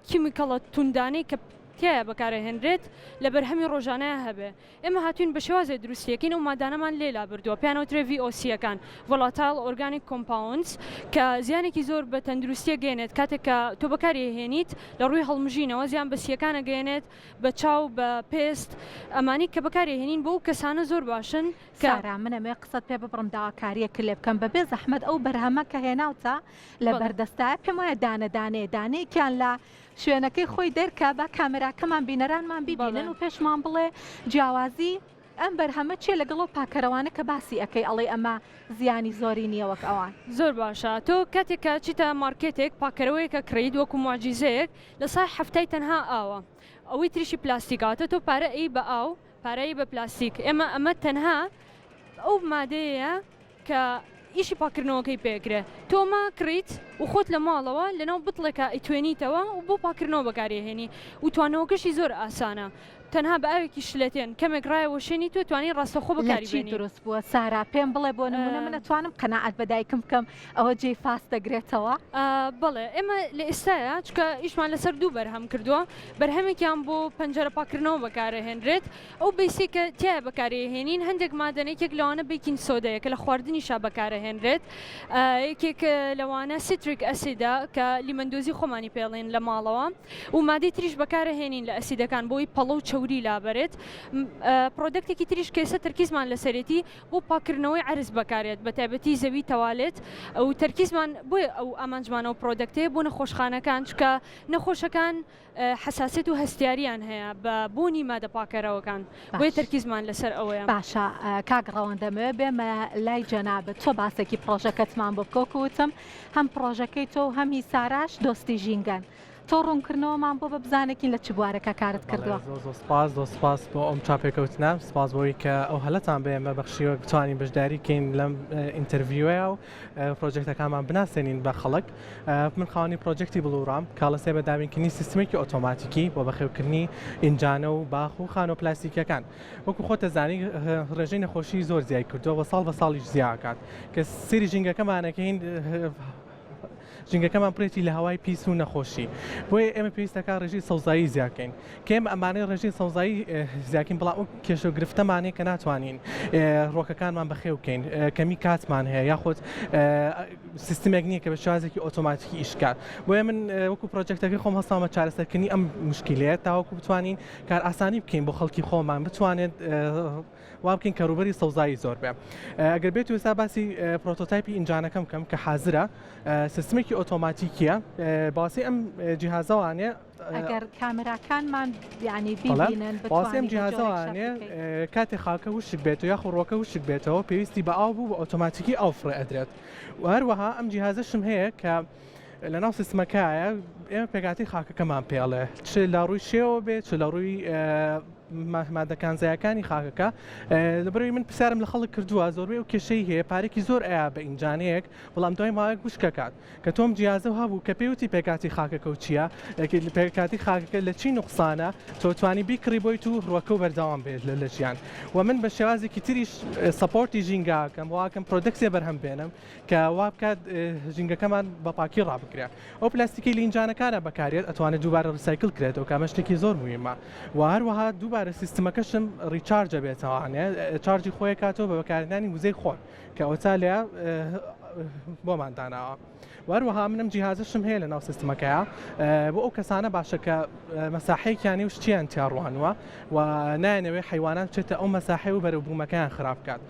کیمیکەڵە توندانەی کە تایە بەکارهێنرێت لە بەرهەمی ڕۆژانەیە هەبێ ئێمە هاتوین بە شێوازە دروستیەکەین و مادانەمان لێلا بردووە پیانەوترێ VOC-ەکان ڤۆڵاتایل ئۆرگانیک کۆمپاوندز کە زیانێکی زۆر بە تەندروستیە گەێنێت کاتێک کە تۆ بەکاری هێنیت لە ڕووی هەڵمژینەوە زیان بە سیەکانە گەێنێت بە چاو بە پێست ئەمانی کە بەکاری هێنین بۆ کەسانە زۆر باشن کارا منەمێ قسەت پێ ببڕم داواکاریە کلێ بکەم بەبێ زەحمەت ئەو بەرهەمە کە هێناوتە لە بەردەستای پێم وایە دانەدانەیەکیان لە شوێنەکەی خۆی دەرکە بە کامێراکەمان بینەرانمان بیبینن و پێشمان بڵێ جیاوازی ئەم بەرهەمە چێ لەگەڵ پاکەرەوانە کە باسی ئەەکەی ئەڵێ ئەمە زیانی زۆری نییە وەک ئەوان زۆر باشە تۆ کاتێکە چیتە مارکێتێک پاکەرەوەیەکە کڕیت وەکو معجیزەیەک لە سای هەفتای تەنها ئاوە ئەوەی تریشی پلاستیکاتە تۆ پارە ئەی بە ئاو پارەی بە پلاستیک ئەمە تەنها ئەو مادەیە کە ئیشی پاکردنەوەکەی پێکرێ تۆمە کڕیت و خۆت لە ماڵەوە لەناو بتڵێکە ئەیتوێنیتەوە و بۆ پاکردنەوە بەکارهێنی و توانەوەکەشی زۆر ئاسانە تەنها بە ئاوێکی شلێتێن کەمێک ڕایەوە شوێنی تۆ توانی ڕاستەخۆ بەکاری دروست بووە سارا پێم بڵێ بۆ نمونە من نەتوانم قەناعەت بەدایکم بکەم ئەوە جێی فاست دەگرێتەوە بڵێ ئێمە لە ئێستاە چکە ئیشمان لەسەر دوو بەرهەم کردووە بەرهەمێکیان بۆ پەنجەرە پاکردنەوە بەکارهێنرێت ئەو بیسیکە تایە بەکارهێنین هەندێک مادەنێکێک لەوانە بیکین سۆدەیە کە لە خواردنیشا بەکارهێنرێت یەکێک لەوانە سیتریک ئەسیدا کە لیمەندۆزی خۆمانی پێڵێن لە ماڵەوە و مادەی تریش بەکارهێنین لە ئەسیدەکان بۆی پەڵە و چەوری لابرێت پرۆدەکتێکی تریش کێسە تەرکیزمان لەسەرێتی بۆ پاکردنەوەی عرز بەکارێت بە تایبەتی زەوی تەوالێت ئەو تەرکیزمان بۆیە ئەو ئامانجمانە و پرۆدەکتەیە بۆ نەخۆشخانەکان چکە نەخۆشەکان حساسێت و هەستیاریان هەیە بە بوونی مادە پاکەرەوەکان بۆیە تەرکیزمان لەسەر ئەوەیە باشە کاک ڕەوەندەمەوێ بێمە لای جەنابەت تۆ باسێکی پرۆژەکەتمان بۆ بکۆکوتم هەم پرۆژەکەی تۆ هەمی ساراش دۆستی ژینگەن تۆ ڕوونکردنەوەمان بۆ بە بزانێکین لە چ بوارەکە کارت کردووە. زۆر سپاس بۆ ئەم چاپێکەوتنە، سپاس بۆی کە ئەو هەلەتان بێمە بەخشیوە بتوانین بەشداری بکەین لەم ئینتەرویوە و پرۆژێکتەکانمان بناسێنین بە خەڵک. من خاوەنی پرۆژێکتی بڵوڕام کاڵەسێ بە دابینکردنی سیستمێکی ئۆتۆماتیکی بۆ بەخێوکردنی ئینجانە و باخ و خانۆ پلاستیکەکان. وەکو خۆتە زانی ڕێژەی نەخۆشی زۆر زیای کردووە ساڵ بە ساڵیش زیاکات کە سری ژینگەکەمانەکەین ژینگەکەمان پرێتی لە هەوای پیس و نەخۆشی بۆیە ئێمە پێویستەکە ڕێژی سەوزایی زیاکەین کێم ئەمانەی ڕێژی سەوزایی زیاکەین بەڵام کێشە و گرفتەمانەیە کە ناتوانین ڕۆکەکانمان بەخێو بکەین کەمی کاتمان هەیە یاخود سیستمێک نییە کە بە شوازێکی ئۆتۆماتیکی ئیشکات بۆیە من وەکو پرۆجێکتەکەی خۆم هەستامە چارەسەرکردنی ئەم مشکلەیە تاوەکو بتوانین کار ئاسانی بکەین بۆ خەڵکی خۆمان بتوانێت وا بکەین کە ڕوبەری سەوزایی زۆر بێ. ئەگەر بێت وێستا باسی پرۆتۆتایپی ئینجانەکەم بکەم کە حازرە سیستمێکی ئۆتۆماتیکیە باسی ئەم جیهازەوانێ ئەگەر کامێراکانمان یعنی ببینن باسێم جیهازەوانێ کاتێ خاکە وشک بێت و یاخۆ ڕۆکە وشک بێتەوە پێویستی بە ئاو بوو بە ئۆتۆماتیکی ئاو فڕێ ئەدرێت و هەروەها ئەم جیهازەشم هەیە کە لە ناو سیستمەکایە ئێمە پێگاتی خاکەکەمان پێڵێ چ لە ڕووی شێوە بێت چ لە ڕووی مادەکانزایەکانی خاکەکە لەبەرەوەی من پرسیارم لە خەڵک کردووە زۆربەی و کێشەی هەیە پارێکی زۆر ئەیە بە ئینجانەیەک بەڵام دوای ماوەیەک وشکەکات کە تۆم جیازە هەبوو کە پێوتی پێکاتی خاکەکە و چییە پێکاتی خاکەکە لە چی نوقسانە تۆتوانی بیکڕی بۆی تو ڕوەکە و بەردەوام بێت لە ژیان و من بە شێوازێکی تریش سەپۆرتی ژینگاکەم واکەم پرۆدەکسێ بەرهەم بێنم کە وا بکات ژینگەکەمان بە پاکی ڕابگرێ ئەو پلاستیکی لینجانەکانە بەکارێت ئەتوانێت دووبارە ڕسایکل کرێتەوە کە شتێکی زۆر مهمە و هەروەها دووبارە سیستمەکەشم ڕیچارجە بێتەوەوانێ چارجی خۆی کاتەوە بە بەکارهێنانی وزەی خۆر کە ئەوتا لێ بۆمان داناوە وهروەها منم جیهازشم هەیە لە ناو سیستمەکەیە بۆ ئەو کەسانە باشە کە مەساحەیەکیانی و شتیان تیاڕوانوە و نایەنەوەی حیوانات بچێتە ئەو مەساحەی و بەرەوبوومەکەیان خراپ بکات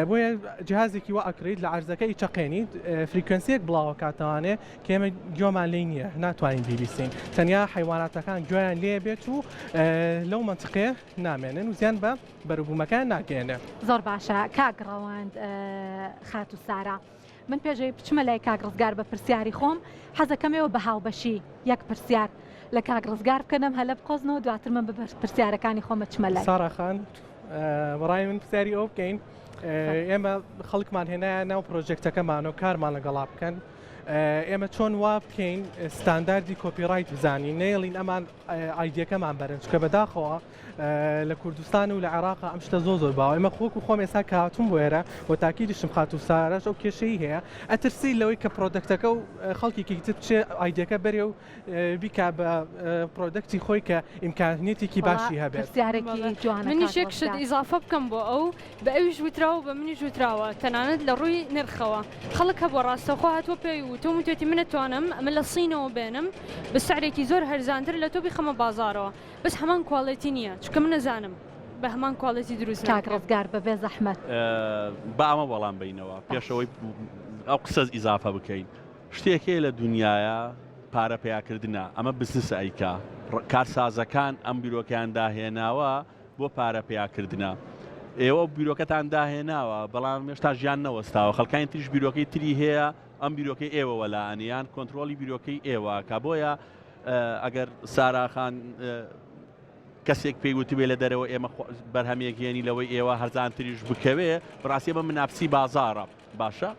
بۆیە جیهازێکی وا ئەکرێت لە عەرزەکەی چەقێنیت فریکوێنسیەک بڵاوە کاتەوانێ کە ئێمە گوێمان لێی نییە ناتوانین بیبیستین تەنیا حیواناتەکان گوێیان لێ بێت و لەو منتیقەیە نامێنن و زیان بە بەرەوبوومەکان ناگەێنێ. زۆر باشە کاگڕەوەند خات و سارا من پێشەوەی بچمە لای کاک ڕزگار بە پرسیاری خۆم حەزەکەمەوە بە هاوبەشی یەک پرسیار لە کاک ڕزگار بکەنم هەلە بقۆزنەوە دواتر من بە پرسیارەکانی خۆمە چمە لای. ساراخان بەڕای من پرسیاری ئەو بکەین ئێمە خەڵکمان هێنایە ناو پرۆژێکتەکەمان و کارمان لەگەڵا بکەن ئێمە چۆن وا بکەین ستانداردی کۆپیڕایت بزانین نێڵین ئەمان ئایدیەکەمان بەرن چکە بەداخەوە لە کوردستان و لە عێراق ئەم شتە زۆر باوە ئێمە خۆک و خۆم ئێستا کاتون بۆ ئێرە بۆ تاکیدشم خات و سارەش ئەو کێشەی هەیە ئەترسی لەوەی کە پرۆدەکتەکە و خەڵکێکی تر بچێ ئایدیەکە بەرێ و بیکا بە پرۆدەکتی خۆی کە ئیمکانیەتێکی باشی هەبێت. منیش یەک شت ئیزافە بکەم بۆ ئەو بە ئەویش وتراوە بە منیش وتراوە تەنانەت لە ڕووی نرخەوە خەڵک هەبووە ڕاستەخۆ هاتووە پێی و تۆ وتێتی منەتوانم ئەمە لە سینەوە بێنم بە سعرێکی زۆر هەرزانتر لە تۆ بخەمە بازارەوە بەس هەمان کواڵەتی نییە چکە من نەزانم بە هەمان کواڵەتی دروست کاک ڕزگار بەبێ زەحمەت با ئەمە وەڵام بینەوە پێشەوەی ئەو قسە ئیزافە بکەین شتێکەیە لە دنیاە پارە پیاکردنە ئەمە بزنسە ئەیکا کارسازەکان ئەم بیرۆکیان داهێناوە بۆ پارە پیاکردنە ئێوە بیرۆکەتان داهێناوە بەڵام هێشتا ژیان نەوەستاوە خەڵکانی تریش بیرۆکەی تری هەیە ئەم بیرۆکەی ئێوە وەلایەنیان کۆنتترۆلی بیرۆکەی ئێوە کە بۆیە ئەگەر ساراخان کەسێک پێیوتی بێ لە دەرەوە ئێمە بەرهەمێکگەێنی لەوەی ئێوە هەرزانتریش بکەوێ بڕاستی بە مناپسی بازارە باشە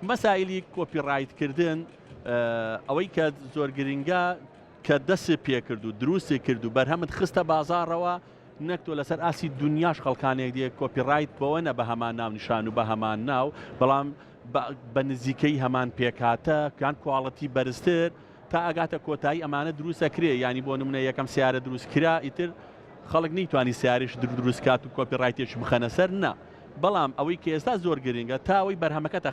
مەسائلی کۆپیڕایتکردن ئەوەی کە زۆر گرنگە کە دەست پێکرد و دروستی کرد و بەرهەمت خستە بازارەوە نەک تۆ لەسەر ئاسی دنیاش خەڵکانێک دیە کۆپیڕایت بەوە نە بە هەمان ناونیشان و بە هەمان ناو بەڵام بە نزیکەی هەمان پێکاتە کان کواڵەتی بەرزتر تا ئەگاتە کۆتایی ئەمانە دروستەکرێ ینی بۆ نمونە یەکەم سیارە دروستکرا ئیتر خەڵک نەیتوانی سیارش دروستکات و کۆپیڕایتێک بخەنە سەر نا بەڵام ئەوەی کە ئێستا زۆر گرنگە تاوەی بەرهەمەکەتە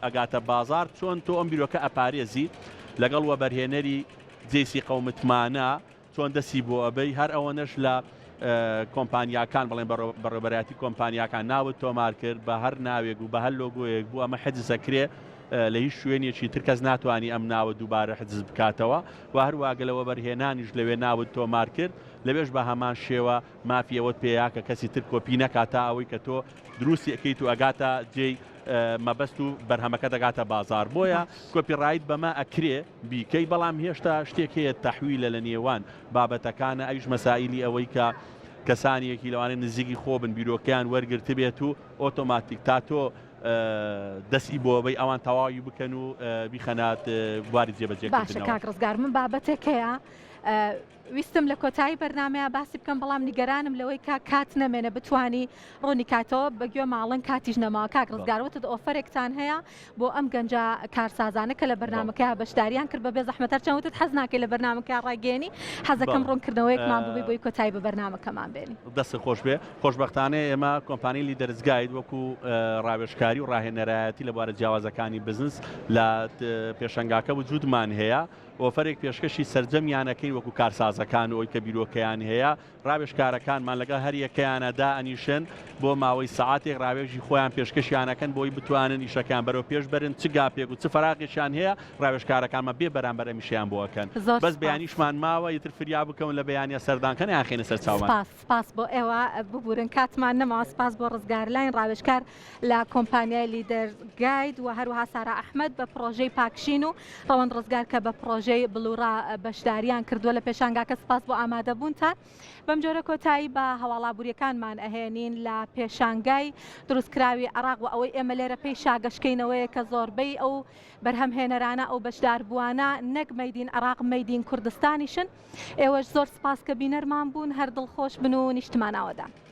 ئەگاتە بازار چۆن تۆ ئەم بیرۆکە ئەپارێزی لەگەڵ وە بەرهێنەری جێسی قەومتمانە چۆن دەسی بۆ ئەبەی هەر ئەوەنەش لە کۆمپانیاکان بڵێن بەڕێبەرەتی کۆمپانیاکان ناوت تۆمار کرد بە هەر ناوێک و بە هەر لۆگۆیەک بوو ئەمە حەجزەکرێ لە هیچ شوێنێکی تر کەس ناتوانانی ئەم ناوە دووبارە حجز بکاتەوە و هەروواگەلەوە بەرهێنانیش لەوێ ناوت تۆمار کرد لەبێش بە هەمان شێوە مافیەوەت پێیا کە کەسی تر کۆپی نەکاتە ئەوەی کە تۆ دروستی ئەەکەیت و ئەگاتە جێی مەبەست و بەرهەمەکە دەگاتە بازار بۆیە کۆپیڕایت بەمە ئەکرێ بیکەی بەڵام هێشتا شتێک هەیە تەحویلە لە نێوان بابەتەکانە ئەویش مەسائلی ئەوەی کە کەسانیەکی لەوانێ نزیکی خۆ بن بیرۆکیان وەرگرت بێت و ئۆتۆماتیک تا تۆ دەستی بۆ بەی ئەوان تەواوی بکەن و بیخەنات بواری جێبەجێکردنەوە. باشە کاک ڕزگار من بابەتێک هەیە ویستم لە کۆتایی بەرنمەیە باسی بکەم بەڵام نیگەرانم لەوەی کات نەمێنە بتانی ڕۆنی کاتەوە بەگوێ ماڵن کاتیش نەماوە کاک ڕزگارەوەتت ئۆفەرێکتان هەیە بۆ ئەم گەنجە کارسازانە کە لە بەرنمەکە بەشداریان کرد بەبێ زەحمەتەر چەوتت حەز ناکەی لە بەرنمەکە ڕاگەێنی حەزەکەم ڕوونکردنەوەیەکمان بووی بۆی کۆتایی بە بەرنمەکەمان بێنی دەست خۆش بێ خۆشبەختانەیە ئێمە کۆمپانی لیدەرزگایت وەکو ڕاوێژکاری و ڕاهێنەرایەتی لە بوارە جیاوازەکانی بزنس لە پێشەنگاکە وجودمان هەیە ئۆفەرێک پێشکەشی سەرجەمیانەکەین وەکو کارسازەکان و ئەوی کە بیرۆکەیان هەیە ڕاوێژکارەکانمان لەگەڵ هەر یەکەیانەدا ئەنیشن بۆ ماوەی سەعاتێک ڕاوێژی خۆیان پێشکەشیانەکەن بۆی بتوانن ئیشەکان بەرەو پێش بەرن چ گاپێک و چ فەراقێکیان هەیە ڕاوێژکارەکانمە بێ بەرامبەر ئەمیشیان بۆەکەن بەس بەیانیشمان ماوە یتر فریا بکەون لە بەیانە سەردانکەن یاخێنە سەر چاومان. سپاس بۆ ئێوە ببورن کاتمان نەماوە سپاس بۆ ڕزگار لاین ڕاوێژکار لە کۆمپانیای لیدەرگایت و هەروەها سارا ئەحمەد بە پرۆژەی پاکشین و ڕەوەند ڕزگار کە بە پرۆژەی بلورا بەشداریان کردووە لە پێشانگاکە سپاس بۆ ئامادەبوونتان بەم جۆرە کۆتایی بە هەواڵابوووریەکانمان ئەهێنین لە پێشانگای دروستکراوی عراق و ئەوەی ئێمە لێرە پێی شاگەشتکەینەوەیە کە زۆربەی ئەو بەرهەمهێنەرانە ئەو بەشداربووانە نەک مەیدین عراق مەیدین کوردستانیشن ئێوەش زۆر سپاس کە بینەرمان بوون هەر دڵخۆش بن و نیشتماناوەدان.